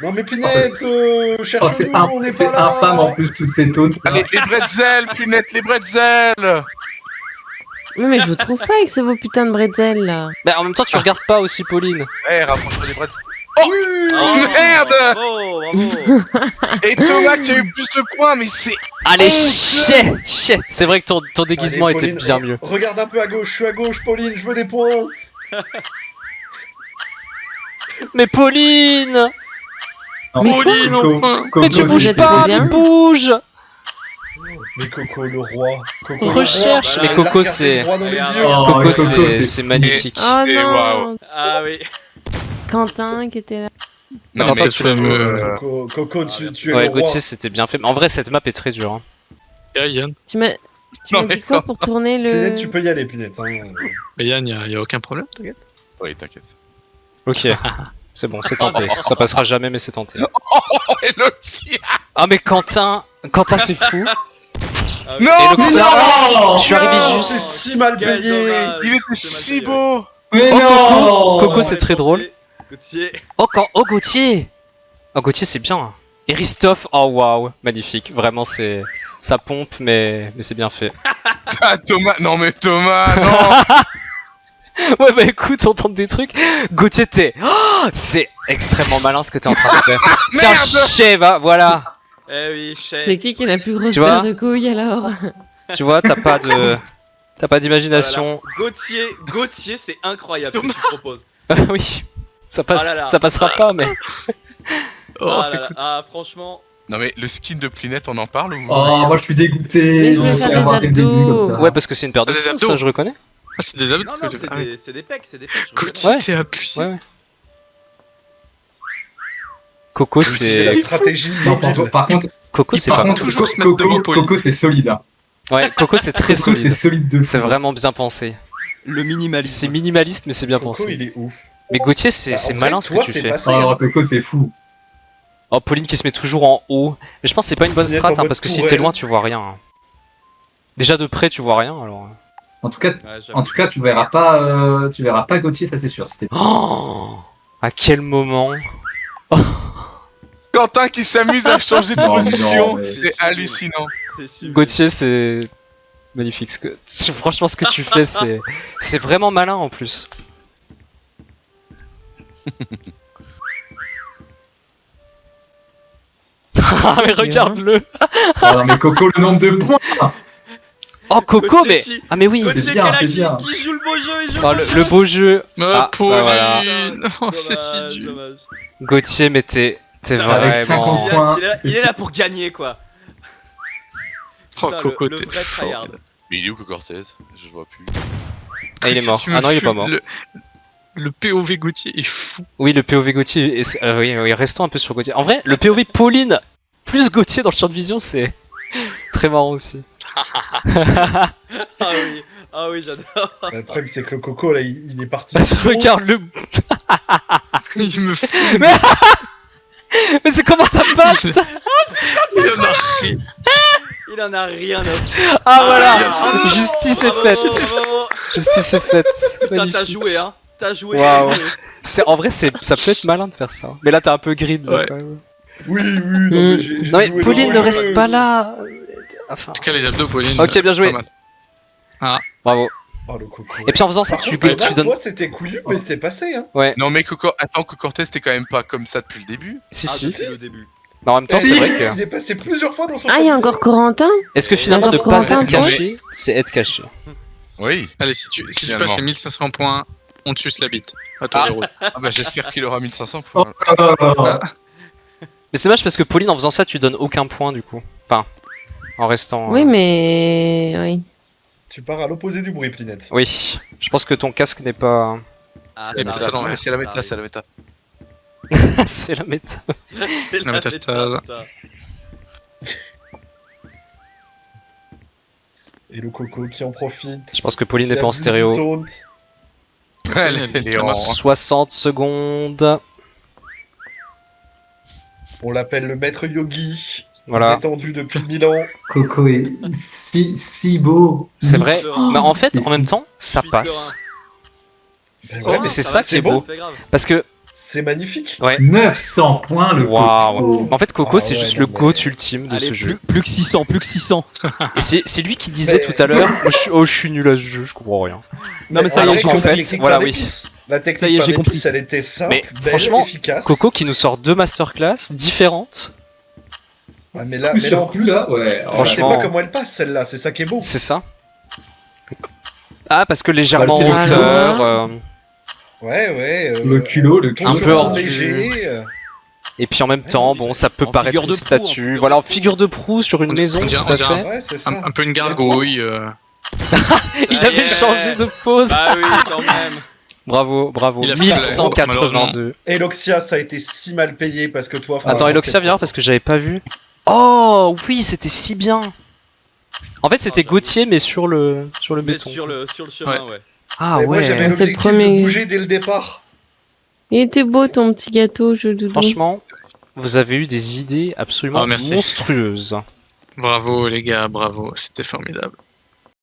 Non mais Pinette, Oh, cherche-nous, on n'est c'est pas là. infâme en plus, toutes ces taunts. Allez, les bretzels, Pinette, les bretzels. Mais je vous trouve pas avec ce vos putains de bretzel là. Mais en même temps, tu regardes pas aussi Pauline. Eh, rapproche-toi des bretzels. Oh, merde. Bravo, bravo. Et Thomas qui a eu plus de points, mais c'est. Allez, Oh, chier. C'est vrai que ton déguisement Allez, était Pauline, bien mieux. Regarde un peu à gauche, je suis à gauche, Pauline, je veux des points. Mais Pauline, Mais Pauline, Coco, enfin. Coco, mais tu vous bouges êtes pas, bien. mais bouge. Mais Coco le roi. Coco le Recherche, roi, mais elle Coco, l'a regardé c'est- droit dans les Regarde. yeux. Oh, Coco, Coco, c'est magnifique. Oh Et non. waouh. Ah oui. Quentin qui était là. Non, Attends, mais tu Coco, tu es Ouais, le roi. Gauthier, c'était bien fait. Mais en vrai, cette map est très dure. Hein. Yann. Tu m'as Non, dit mais quoi non. pour tourner le. Pinette, tu peux y aller, Pinette. Hein. Mais Yann, y a aucun problème, t'inquiète. Oui, t'inquiète. Ok, c'est bon, c'est tenté. Ça passera jamais, mais c'est tenté. Oh, Elodie. Ah mais Quentin, c'est fou. Ah oui. Non, Et Loxia, Non, je suis arrivé Non, juste. c'est si mal Quel payé. dommage. il était C'est mal si payé. beau. Mais Oh, non. Coco, c'est très drôle. Gauthier. Oh Gauthier. Oh Gauthier, c'est bien. Et Ristoff, oh waouh, magnifique. Vraiment, c'est ça pompe, mais c'est bien fait. Ah, Thomas. Non, mais Thomas, non. Ouais bah écoute, on tente des trucs. Gauthier, c'est extrêmement malin ce que t'es en train de faire. Tiens, Merde. Cheva, voilà. Eh oui, chef. C'est qui a la plus grosse Tu vois paire de couilles alors? Tu vois, t'as pas d'imagination. Gauthier, c'est incroyable ce que tu proposes. Oui, ça Oh là là. passera pas, mais. Oh, Ah là là, écoute. ah franchement. Non, mais le skin de Plinette, on en parle ou Oh, moi je suis dégoûté. Mais je de vais faire avoir des dès le début abdos. comme ça. Ouais, parce que c'est une paire de Des seins, abdos. ça je reconnais. Ah, c'est des abdos Non, que non, tu fais. c'est Ah, oui. des pecs, c'est des pecs. je Gauthier, Ouais. t'es abusé. Ouais. Coco, C'est la c'est. stratégie. Non, mobile. par contre, Coco, c'est par pas mal. contre, toujours se mettre devant Pauline. Coco, c'est solide. Hein. Ouais, Coco, c'est très Coco, c'est solide. solide de C'est fou. vraiment bien pensé. Le minimaliste. C'est minimaliste, mais c'est bien Coco, pensé. il est ouf. Mais Gauthier, c'est Bah, en c'est vrai, malin ce toi, que tu c'est fais. passé, Oh, hein. Coco, c'est fou. Oh, Pauline qui se met toujours en haut. Mais je pense que c'est pas une bonne Il est strat, en hein, mode parce que si tourelle. t'es loin, tu vois rien. hein. Déjà de près, tu vois rien, alors. En tout cas, Ouais, j'avoue. en tout cas, tu verras pas Gauthier, ça c'est sûr. C'était Oh, à quel moment? Quentin qui s'amuse à changer de Non, position, non, mais- c'est hallucinant. C'est super. Gauthier, c'est magnifique. Franchement, ce que tu fais, c'est vraiment malin en plus. Ah, mais regarde-le! Oh, non, mais Coco, le nombre de points. Oh, Coco, Gauthier mais. qui- Ah, mais oui! Gauthier C'est qui est bien, là, c'est bien. qui joue le beau jeu, il joue Oh, le beau le jeu. beau jeu! Ah, Ah, Pauline. bah voilà. Oh, c'est si Dommage, dur. dommage. Gauthier, mais t'es Avec 50 vraiment. points. Il est là pour gagner, quoi. Oh, Putain, Coco, le t'es vrai tryhard. fort. Mais il est où Coco Cortez? Je le vois plus. Ah, il est mort. Tu me Ah non, il est pas fumes. mort. Le POV Gauthier est fou. Oui, le POV Gauthier. Oui, oui, restons un peu sur Gauthier. En vrai, le POV Pauline plus Gauthier dans le champ de vision, c'est très marrant aussi. Ah oui, j'adore. Bah, le problème, c'est que le Coco, là, il est parti. Regarde le. Il me fume. Mais c'est comment ça passe? Il en a rien. Il en a rien à foutre. Ah voilà, Ah, justice est bravo, faite. bravo. Justice est faite. Putain, t'as Magnifique. joué, hein. T'as joué. Waouh. t'as joué. En vrai, ça peut être malin de faire ça. Mais là, t'as un peu grid. Là, Ouais. quand même. Oui, oui, non, mais j'ai Non mais joué Pauline le ne jeu. reste pas là. Enfin. En tout cas, les abdos, Pauline. Ok, bien joué. pas mal. Bravo. Oh, le Coco. Et puis en faisant ça, Par tu contre, donnes. toi, c'était couillu, mais c'est passé, hein. Ouais. Non mais Coco, attends, Coco Cortez t'es quand même pas comme ça depuis le début. Si Ah, si. depuis le début. Mais en même temps, Et c'est vrai que. Il est passé plusieurs fois dans son. Ah, il y a encore Corentin? Est-ce que finalement ne D'accord, pas Corentin, être toi caché, c'est être caché? Oui. Allez, si tu Finalement. passes les 1500 points, on te suce la bite. À toi, Ah. héros. Ah bah j'espère qu'il aura 1500 points. Mais c'est dommage parce que Pauline, en faisant ça, tu donnes aucun point du coup. Enfin, en restant. Oui, mais. Oui. Tu pars à l'opposé du bruit, Plinette. Oui. Je pense que ton casque n'est pas. Ah, Et ça peut-être arrive, alors, Ouais, ça c'est la arrive. méta, c'est la méta. C'est la méta. C'est La métastase. putain. Et le Coco qui en profite. Je pense que Pauline Qui n'est pas en abuse du stéréo. taunt. Elle est en- 60 secondes. On l'appelle le maître yogi. Voilà. Détendu depuis 1000 ans. Coco est si beau. C'est vrai. serein. Mais en fait, C'est en même temps, ça Je suis passe. serein. Ben Ouais, mais c'est ça qui est beau. C'est grave. Parce que, C'est magnifique. 900 points le waouh. Coco. En fait, Coco, Ah c'est ouais, juste non, le mais- GOAT ultime de Allez, ce jeu. Plus que 600, plus que 600. Et c'est lui qui disait Mais- tout à l'heure je suis nul à ce jeu, je comprends rien. Non, mais ça y est, Alors après, qu'en comme fait, technique voilà, pain oui. d'épices. La technique Ça y est, pain j'ai d'épices, compris. elle était simple, Mais belle, franchement, efficace. Coco qui nous sort 2 masterclass différentes. Ouais, mais là, Plus mais là, en sur plus, plus là, ouais. on sait Franchement. pas comment elle passe celle-là, c'est ça qui est beau. C'est ça. Ah, parce que légèrement Ouais, en c'est hauteur. Ouais. Le culot, le ton Un culot. peu sur hors ton du- léger. Et puis en même temps, bon, ça peut En paraître figure une de proue, en statue. figure Voilà, de en figure de proue sur une On maison, dirait- tout à on dirait fait. Ouais, c'est ça. Un peu une gargouille. Il Ça y avait est. changé de pose. Ah oui, quand même. Bravo, bravo. Il a fait 1182. Eloxia, ça a été si mal payé parce que toi. Attends, franchement, Eloxia, c'est- viens voir parce que j'avais pas vu. Oh oui, c'était si bien. En fait, c'était j'avoue. Gauthier, mais sur le Mais béton. sur le chemin, ouais. Ah Mais moi, j'avais ouais. C'est le l'objectif premier- de bouger dès le départ. Il était beau ton petit gâteau, je doudou. Franchement, vous avez eu des idées absolument Oh, merci. monstrueuses. Bravo, les gars, bravo. C'était formidable.